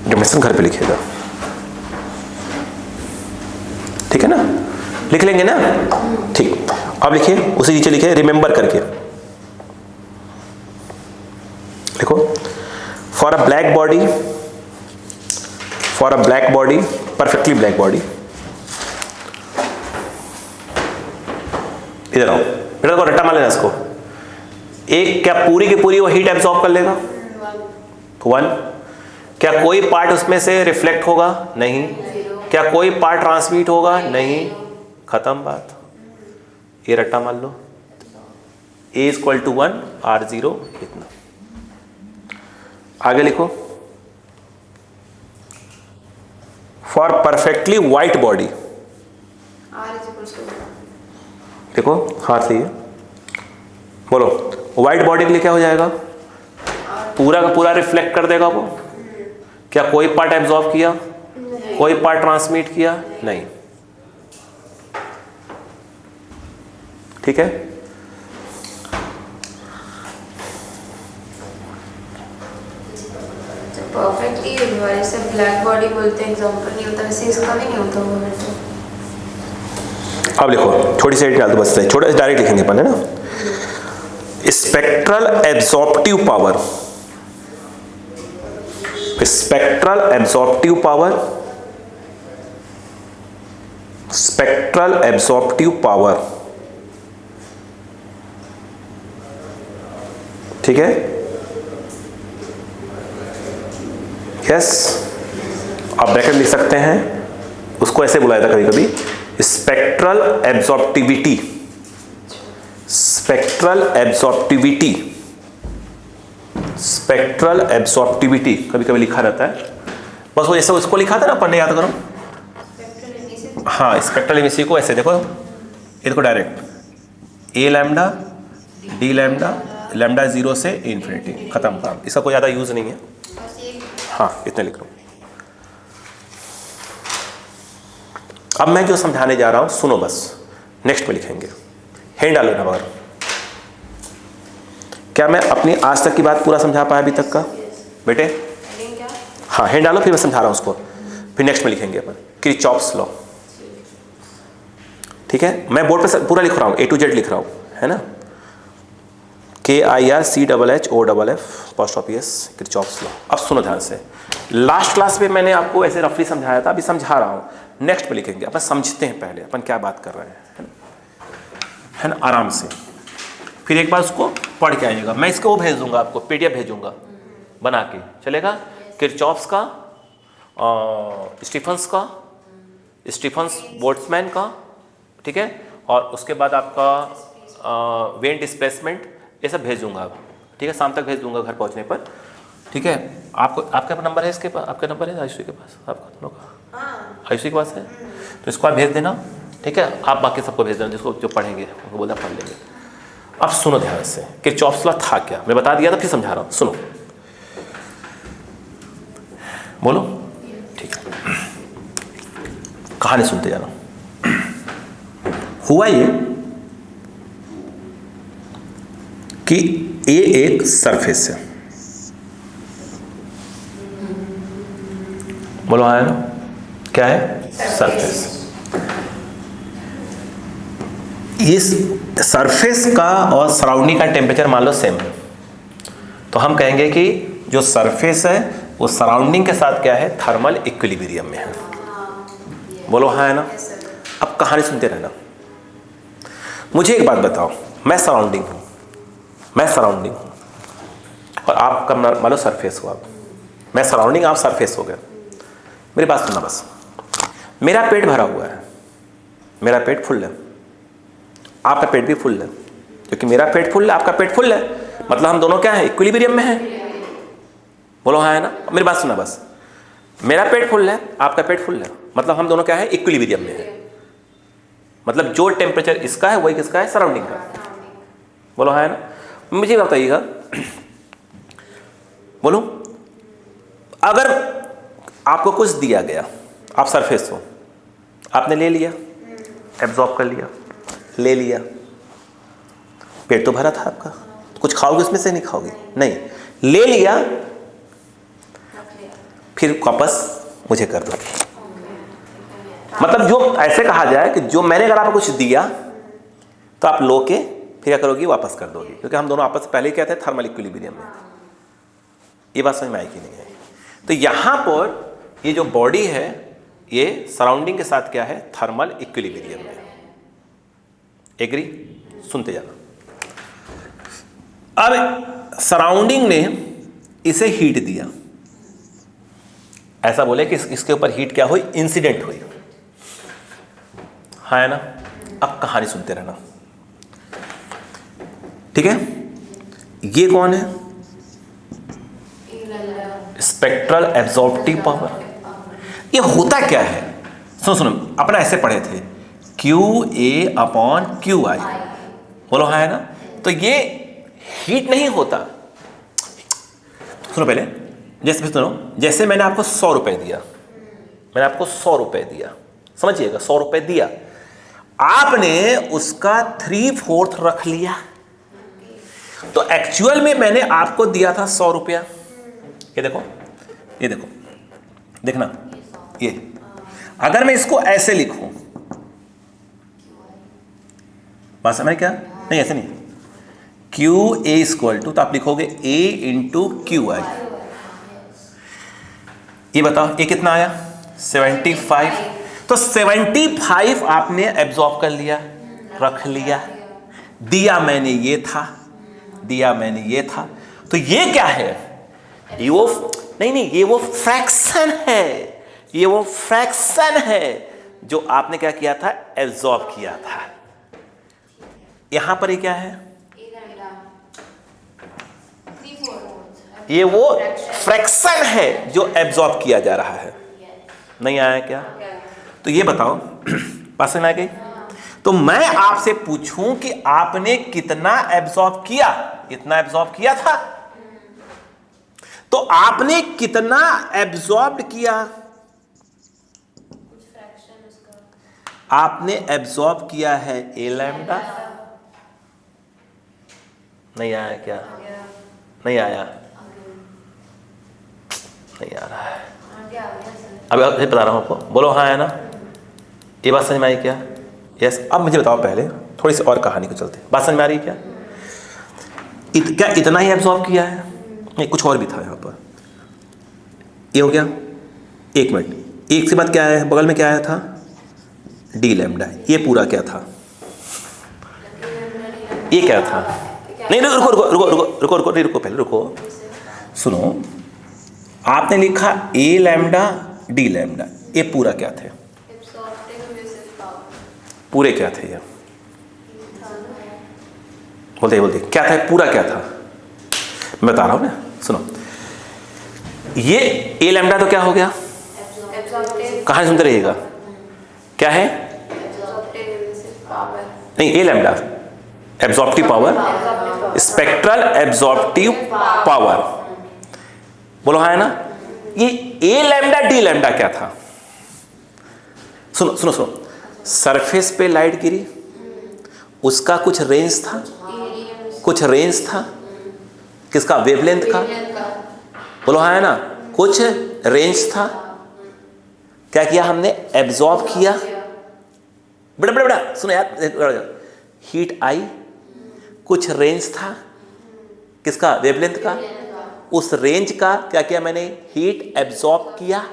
डेफिनेशन, घर पे लिखिएगा, ठीक है ना, लिख लेंगे ना, ठीक। अब लिखिए, उसी नीचे लिखिए रिमेंबर करके, लिखो for a black body, for a black body, perfectly black body, इधर आओ बेटा, को रट्टा मार लेना इसको, एक क्या पूरी की पूरी वो हीट एब्जॉर्ब कर लेगा, 1, क्या कोई पार्ट उसमें से रिफ्लेक्ट होगा, नहीं, क्या कोई पार्ट ट्रांसमिट होगा, नहीं, खत्म बात, ये रट्टा मान लो, A इक्वल टू 1, R0 इतना, आगे लिखो फॉर परफेक्टली व्हाइट बॉडी, देखो हाथ से बोलो, व्हाइट बॉडी के लिए क्या हो जाएगा, पूरा का पूरा रिफ्लेक्ट कर देगा वो, क्या कोई पार्ट एब्जॉर्ब किया, कोई पार्ट ट्रांसमिट किया, नहीं, ठीक है। परफेक्टली वैसे ब्लैक बॉडी बोलते हैं, एग्जांपल नहीं होता, वैसे इसका भी नहीं होता होगा तो। अब लिखो, थोड़ी सी डाल दो बस, छोटा डायरेक्ट लिखेंगे अपन, है ना, spectral absorptive power, spectral absorptive power, spectral absorptive power, ठीक है, यस, आप ब्रैकेट लिख सकते हैं, उसको ऐसे बुलाया था कभी कभी spectral absorptivity, spectral absorptivity, spectral absorptivity कभी कभी लिखा रहता है, बस वो जैसे उसको लिखा था ना, पढ़ने याद करो। हाँ, स्पेक्ट्रल इमिसिव को ऐसे देखो, ये देखो डायरेक्ट ए लैम्डा डी लैम्डा, लैम्डा 0 से इन्फिनिटी, खत्म काम, इसका कोई ज़्यादा यूज़ नहीं है। हाँ, इतने लिख लो। अब मैं जो समझाने जा रहा हूं सुनो बस, नेक्स्ट पे लिखेंगे। हैंड डालो ना बाहर। क्या मैं अपनी आज तक की बात पूरा समझा पाया अभी तक का बेटे? हाँ, हैंड डालो, फिर मैं समझा रहा हूं उसको, फिर नेक्स्ट में लिखेंगे अपन किरचॉफ्स लॉ। ठीक है, मैं बोर्ड पे पूरा लिख रहा हूं, A to Z लिख रहा हूं, है ना। KIRCHHOFF post office Kirchhoff's law. अब सुनो ध्यान से, लास्ट क्लास में मैंने आपको ऐसे रफली समझाया था, अभी समझा रहा हूं, नेक्स्ट पे लिखेंगे। अपन समझते हैं पहले अपन क्या बात कर रहे हैं, है ना, आराम से। फिर एक बार उसको पढ़ के आइएगा, मैं इसको वो भेज दूंगा आपको, PDF भेजूंगा बना के, चलेगा। किरचॉफ्स का, स्टीफन्स बोल्ट्जमैन का, ठीक है, और उसके बाद आपका वेन डिस्प्लेसमेंट, ये सब भेज दूंगा आप, ठीक है, शाम तक भेज दूंगा घर पहुंचने पर, ठीक है। आपको आपका नंबर है इसके पास, आपका नंबर है आयुषी के पास, आपका दोनों का आयुषी के पास है, तो इसको आप भेज देना, ठीक है। आप बाकी सबको भेज देना, जिसको जो पढ़ेंगे उनको बोलना पढ़ लेंगे। अब सुनो ध्यान से, किरचॉफ्स लॉ था क्या, मैं बता दिया था, फिर समझा रहा हूँ, सुनो, बोलो, ठीक है। कहानी सुनते जाना। हुआ ये कि ये एक सरफेस है, बोलो हाँ, है ना, क्या है, सरफेस। इस सरफेस का और सराउंडिंग का टेम्परेचर मान लो सेम है, तो हम कहेंगे कि जो सरफेस है वो सराउंडिंग के साथ क्या है, थर्मल इक्विलिब्रियम में है। बोलो हाँ, है ना। अब कहानी सुनते रहना। मुझे एक बात बताओ, मैं सराउंडिंग हूं, और आपका मान लो सरफेस हो, आप, मैं सराउंडिंग, आप सरफेस हो गए। मेरी बात सुनना बस, मेरा पेट भरा हुआ है, मेरा पेट फुल है, आपका पेट भी फुल है, क्योंकि मेरा पेट फुल है, आपका पेट फुल है, मतलब हम दोनों क्या है, इक्विलिब्रियम में है। बोलो हाँ, है ना। मेरी बात सुनना बस, मेरा पेट फुल है, आपका पेट फुल है, मतलब हम दोनों क्या है, इक्विलिब्रियम में है, मतलब जो टेम्परेचर इसका है वही किसका है, सराउंडिंग का। बोलो हाँ, है ना। मुझे बताइएगा, बोलो, अगर आपको कुछ दिया गया, आप सरफेस हो, आपने ले लिया, एब्जॉर्ब कर लिया, ले लिया, पेट तो भरा था आपका, कुछ खाओगे उसमें से, नहीं खाओगे, नहीं, ले लिया, फिर वापस मुझे कर दो। मतलब जो ऐसे कहा जाए कि जो मैंने अगर आपको कुछ दिया तो आप लो के फिर क्या करोगी, वापस कर दोगी, क्योंकि हम दोनों आपस में पहले ही कहते हैं थर्मल इक्विलिब्रियम में। ये बात समझ में आई कि नहीं है? तो यहां पर ये जो बॉडी है ये सराउंडिंग के साथ क्या है, थर्मल इक्विलिब्रियम में। एग्री? सुनते जाना। अब सराउंडिंग ने इसे हीट दिया, ऐसा बोले कि इसके ऊपर हीट क्या हुई, इंसिडेंट हुई, हाँ है ना। अब कहानी सुनते रहना, ठीक है। ये कौन है, स्पेक्ट्रल एब्जॉर्प्टिव पावर। ये होता क्या है, सुनो सुनो, अपना ऐसे पढ़े थे, QA/QI, बोलो हाँ है ना। तो ये हीट नहीं होता, सुनो पहले, जैसे मैंने आपको 100 रुपए दिया, मैंने आपको 100 रुपए दिया, समझिएगा, 100 रुपए दिया, आपने उसका 3/4 रख लिया, तो एक्चुअल में मैंने आपको दिया था 100 रुपया। ये देखो, ये देखो, देखना, ये अगर मैं इसको ऐसे लिखूं, बात समझ क्या, नहीं ऐसे नहीं, QA तो आप लिखोगे A/QI। ये बताओ ये कितना आया, 75। तो 75 आपने एब्जॉर्ब कर लिया, रख लिया, दिया मैंने ये था, दिया मैंने ये था, तो ये क्या है, नहीं नहीं, ये वो फ्रैक्शन है, ये वो फ्रैक्शन है जो आपने क्या किया था, एब्जॉर्ब किया था। यहां पर ये क्या है, ये वो फ्रैक्शन है जो एब्जॉर्ब किया जा रहा है। नहीं आया क्या? तो ये बताओ, बात समझ में आ गई? तो मैं आपसे पूछूं कि आपने कितना एब्जॉर्ब किया, इतना एब्जॉर्ब किया था, तो आपने कितना एब्जॉर्ब किया? आपने एब्जॉर्ब किया है ए लैम्डा। नहीं आया क्या? नहीं आया, नहीं आ रहा है। अब बता रहा हूं आपको, बोलो हाँ है ना? ये बात समझ में आई क्या? यस। अब मुझे बताओ पहले थोड़ी सी और कहानी को चलते, बात समझ में आ रही है क्या? क्या इतना ही एब्जॉर्ब किया है? नहीं, कुछ और भी था यहाँ पर। ये हो गया, एक मिनट, एक से बाद क्या है, बगल में क्या आया था, डी लैम्डा। ये पूरा क्या था, ये क्या था? नहीं रुको रुको रुको रुको रुको रुको रुको पहले रुको, सुनो। आपने लिखा ए लैम्डा डी लैम्डा, ये पूरा क्या थे? पूरे क्या थे ये? बोलते बोलते क्या था, पूरा क्या था? मैं बता रहा हूं ना, सुनो। ये ए लैम्डा तो क्या हो गया, कहानी सुनते रहिएगा, क्या है? नहीं, A lambda absorptive power, spectral absorptive power, बोलो हाँ है ना? ये ए लैम्डा डी लैम्डा क्या था? सुनो सुनो सुनो, सरफेस पे लाइट गिरी, उसका कुछ रेंज था, कुछ रेंज था, किसका? वेवलेंथ का, बोलो हाँ है ना? कुछ रेंज था, क्या किया हमने? एब्जॉर्ब किया। बड़ा बड़ा बड़ा सुनो यार, हीट आई, कुछ रेंज था, किसका? वेवलेंथ का, उस रेंज का क्या किया मैंने? हीट एब्जॉर्ब किया।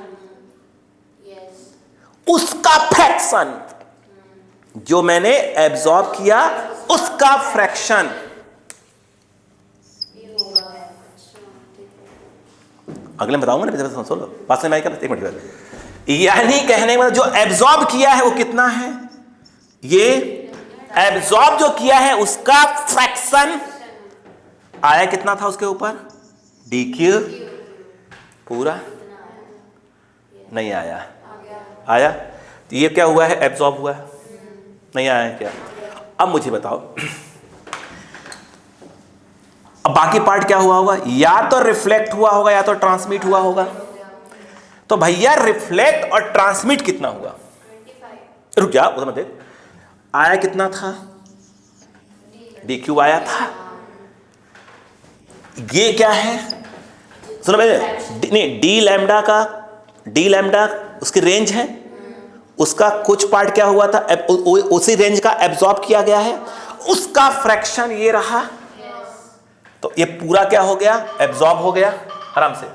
उसका फ्रैक्शन जो मैंने एब्जॉर्ब किया, उसका फ्रैक्शन, अगले में बताऊंगा ना, सुन लो बात में। एक मिनट, यानी कहने में जो एब्जॉर्ब किया है वो कितना है? ये एब्जॉर्ब जो किया है उसका फ्रैक्शन आया, कितना था उसके ऊपर? डी क्यू पूरा। नहीं आया, आया? तो ये क्या हुआ है? एब्जॉर्ब हुआ है। नहीं आया क्या? अब मुझे बताओ, अब बाकी पार्ट क्या हुआ होगा? या तो रिफ्लेक्ट हुआ होगा या तो ट्रांसमिट हुआ होगा। तो भैया रिफ्लेक्ट और ट्रांसमिट कितना हुआ? रुक जा, वो मत देख, आया कितना था? डी क्यू आया था। ये क्या है? सुनो मेरे, नहीं, डी लैम्डा का, डी लैम्डा उसकी रेंज है, उसका कुछ पार्ट क्या हुआ था? उसी रेंज का एब्जॉर्ब किया गया है, उसका फ्रैक्शन ये रहा। तो ये पूरा क्या हो गया? एब्जॉर्ब हो गया आराम से।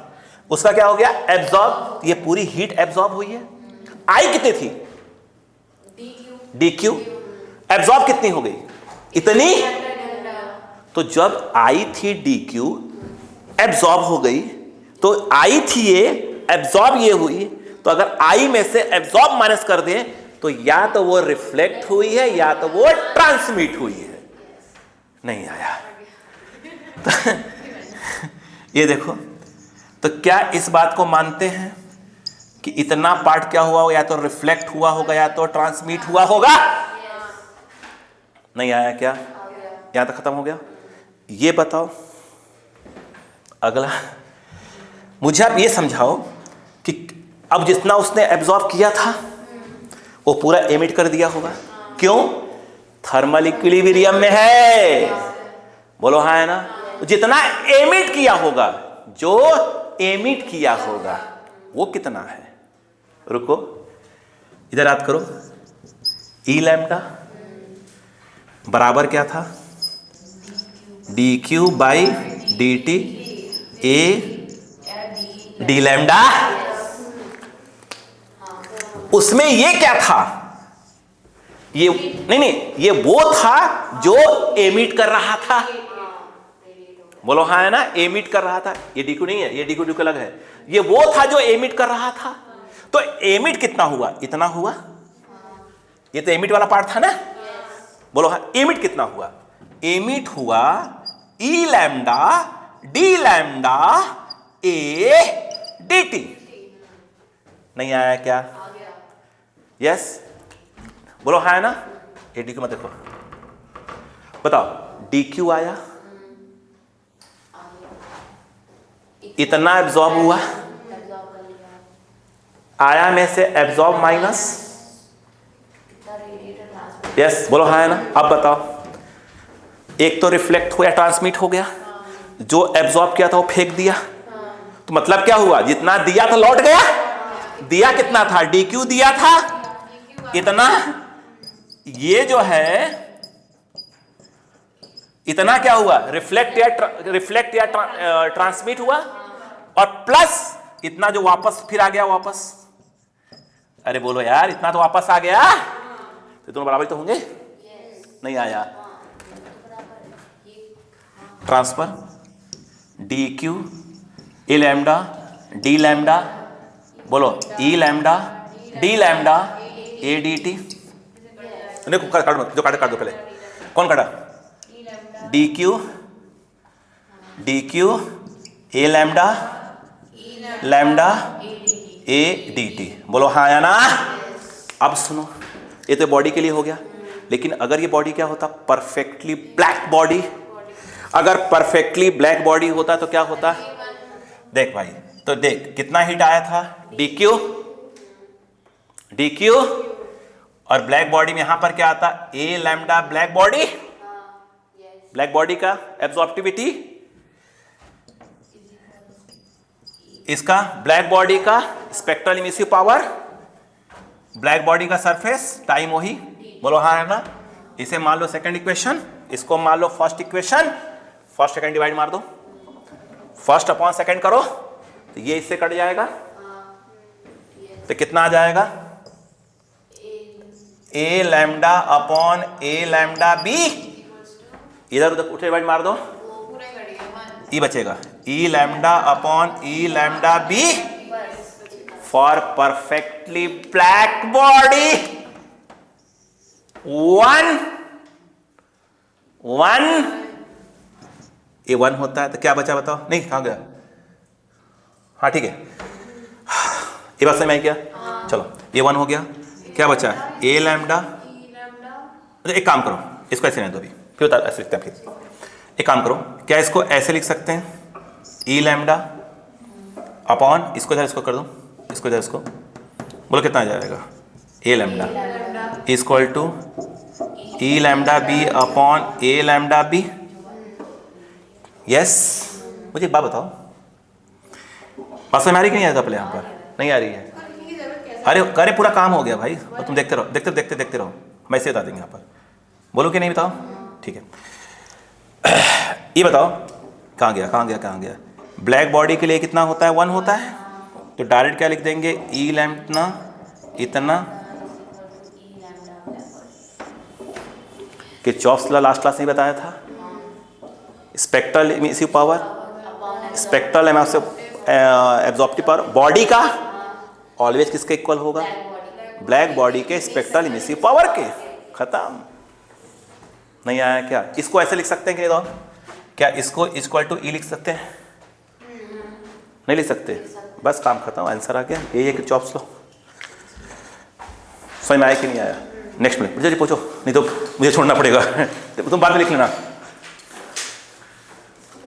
उसका क्या हो गया? एब्जॉर्ब। ये पूरी हीट एब्जॉर्ब हुई है। आई कितनी थी? D Q. एब्जॉर्ब कितनी हो गई? इतनी। तो जब आई थी डी क्यू, एब्जॉर्ब हो गई, तो आई थी ये, एब्जॉर्ब ये हुई, तो अगर आई में से एब्जॉर्ब माइनस कर दें तो या तो वो रिफ्लेक्ट हुई है या तो वो ट्रांसमिट हुई है। नहीं आया। ये देखो, तो क्या इस बात को मानते हैं कि इतना पार्ट क्या हुआ होगा? या तो रिफ्लेक्ट हुआ होगा या तो ट्रांसमिट हुआ होगा। नहीं आया क्या? यहां तक खत्म हो गया। ये बताओ अगला, मुझे आप ये समझाओ कि अब जितना उसने एब्जॉर्ब किया था वो पूरा एमिट कर दिया होगा। क्यों? थर्मल इक्विलिब्रियम में है। बोलो हाँ है ना? तो जितना एमिट किया होगा, जो एमिट किया होगा वो कितना है? रुको, इधर याद करो। ई लैम्डा बराबर क्या था? D Q by D T A D lambda. उसमें ये क्या था? ये नहीं, ये वो था जो एमिट कर रहा था। बोलो हाँ है ना, एमिट कर रहा था। ये डी क्यू नहीं है, ये डी क्यू अलग है, ये वो था जो एमिट कर रहा था। तो एमिट कितना हुआ, इतना हुआ, ये तो एमिट वाला पार्ट था ना। बोलो हाँ, एमिट कितना हुआ, एमिट हुआ E lambda D lambda A D T. नहीं आया क्या? यस, बोलो हाँ है ना। ए डी क्यू मत देखो, बताओ डी क्यू आया, इतना एब्जॉर्ब हुआ, आया में से एब्जॉर्ब माइनस। यस, बोलो हाँ है ना। अब बताओ, एक तो रिफ्लेक्ट हुआ, ट्रांसमिट हो गया, जो एब्जॉर्ब किया था वो फेंक दिया, तो मतलब क्या हुआ, जितना दिया था लौट गया। दिया कितना था, डी क्यू दिया था इतना, ये जो है इतना क्या हुआ, रिफ्लेक्ट या ट्रांसमिट हुआ, और प्लस इतना जो वापस फिर आ गया वापस। अरे बोलो यार, इतना तो वापस आ गया, तो दोनों बराबर तो होंगे। नहीं आया, transfer D Q A lambda D lambda, बोलो E lambda D lambda A D T. देखो काट मत, जो काट दो पहले। कौन काटा, D Q A lambda lambda A D T. बोलो हाँ या ना। अब सुनो, ये तो बॉडी के लिए हो गया, लेकिन अगर ये बॉडी क्या होता, परफेक्टली ब्लैक बॉडी, अगर परफेक्टली ब्लैक बॉडी होता तो क्या होता, देख भाई, तो देख कितना हीट आया था, डी क्यू, और ब्लैक बॉडी में यहां पर क्या आता, A lambda black body, black body का एब्जॉर्प्टिविटी, इसका ब्लैक बॉडी का spectral emissive power, black body का सरफेस टाइम वही। बोलो हाँ है ना। इसे मान लो सेकंड इक्वेशन, इसको मान लो first equation, first second divide मार दो, फर्स्ट अपॉन सेकंड करो, तो ये इससे कट जाएगा, तो कितना आ जाएगा, A lambda upon A lambda B, इधर उधर उठे डिवाइड मार दो, ई बचेगा, E lambda upon E lambda B for perfectly black body. One ये वन होता है तो क्या बचा बताओ, नहीं कहाँ गया, हाँ ठीक है, ये बात समझ में आई क्या? चलो ये वन हो गया, क्या बचा, ए लैम्डा। एक काम करो, इसको ऐसे नहीं दो अभी, फिर ऐसे लिखते हैं, फिर एक काम करो, क्या इसको ऐसे लिख सकते हैं, ई लैम्डा अपॉन, इसको इधर इसको कर दो, इसको इधर इसको, बोलो कितना आ जाएगा, A lambda equal to E lambda B upon A lambda B. Yes, मुझे एक बात बताओ, बात समझ में आ रही कि नहीं आ रही पहले, यहाँ पर नहीं आ रही है, अरे पूरा काम हो गया भाई, और तुम देखते रहो, देखते रहो, हम ऐसे बता देंगे यहाँ पर, बोलो कि नहीं बताओ, ठीक है। ये बताओ कहाँ गया, ब्लैक बॉडी के लिए कितना होता है, वन होता है, तो डायरेक्ट क्या लिख देंगे, ई लैम्डा इतना, कि चॉप्स लास्ट क्लास में बताया था, spectral emissive power, spectral absorptive power body का ऑलवेज किसके इक्वल होगा, ब्लैक बॉडी के स्पेक्ट्रल इमिसिव पावर के। खत्म। नहीं आया क्या? इसको ऐसे लिख सकते हैं कि नहीं, क्या इसको इक्वल टू ई लिख सकते हैं? नहीं लिख सकते, बस काम खत्म, आंसर आ गया। ये कि चॉप्स लो, समझ में आया कि नहीं आया? नेक्स्ट में मुझे पूछो, नहीं तो मुझे छोड़ना पड़ेगा तुम बाद में लिख लेना।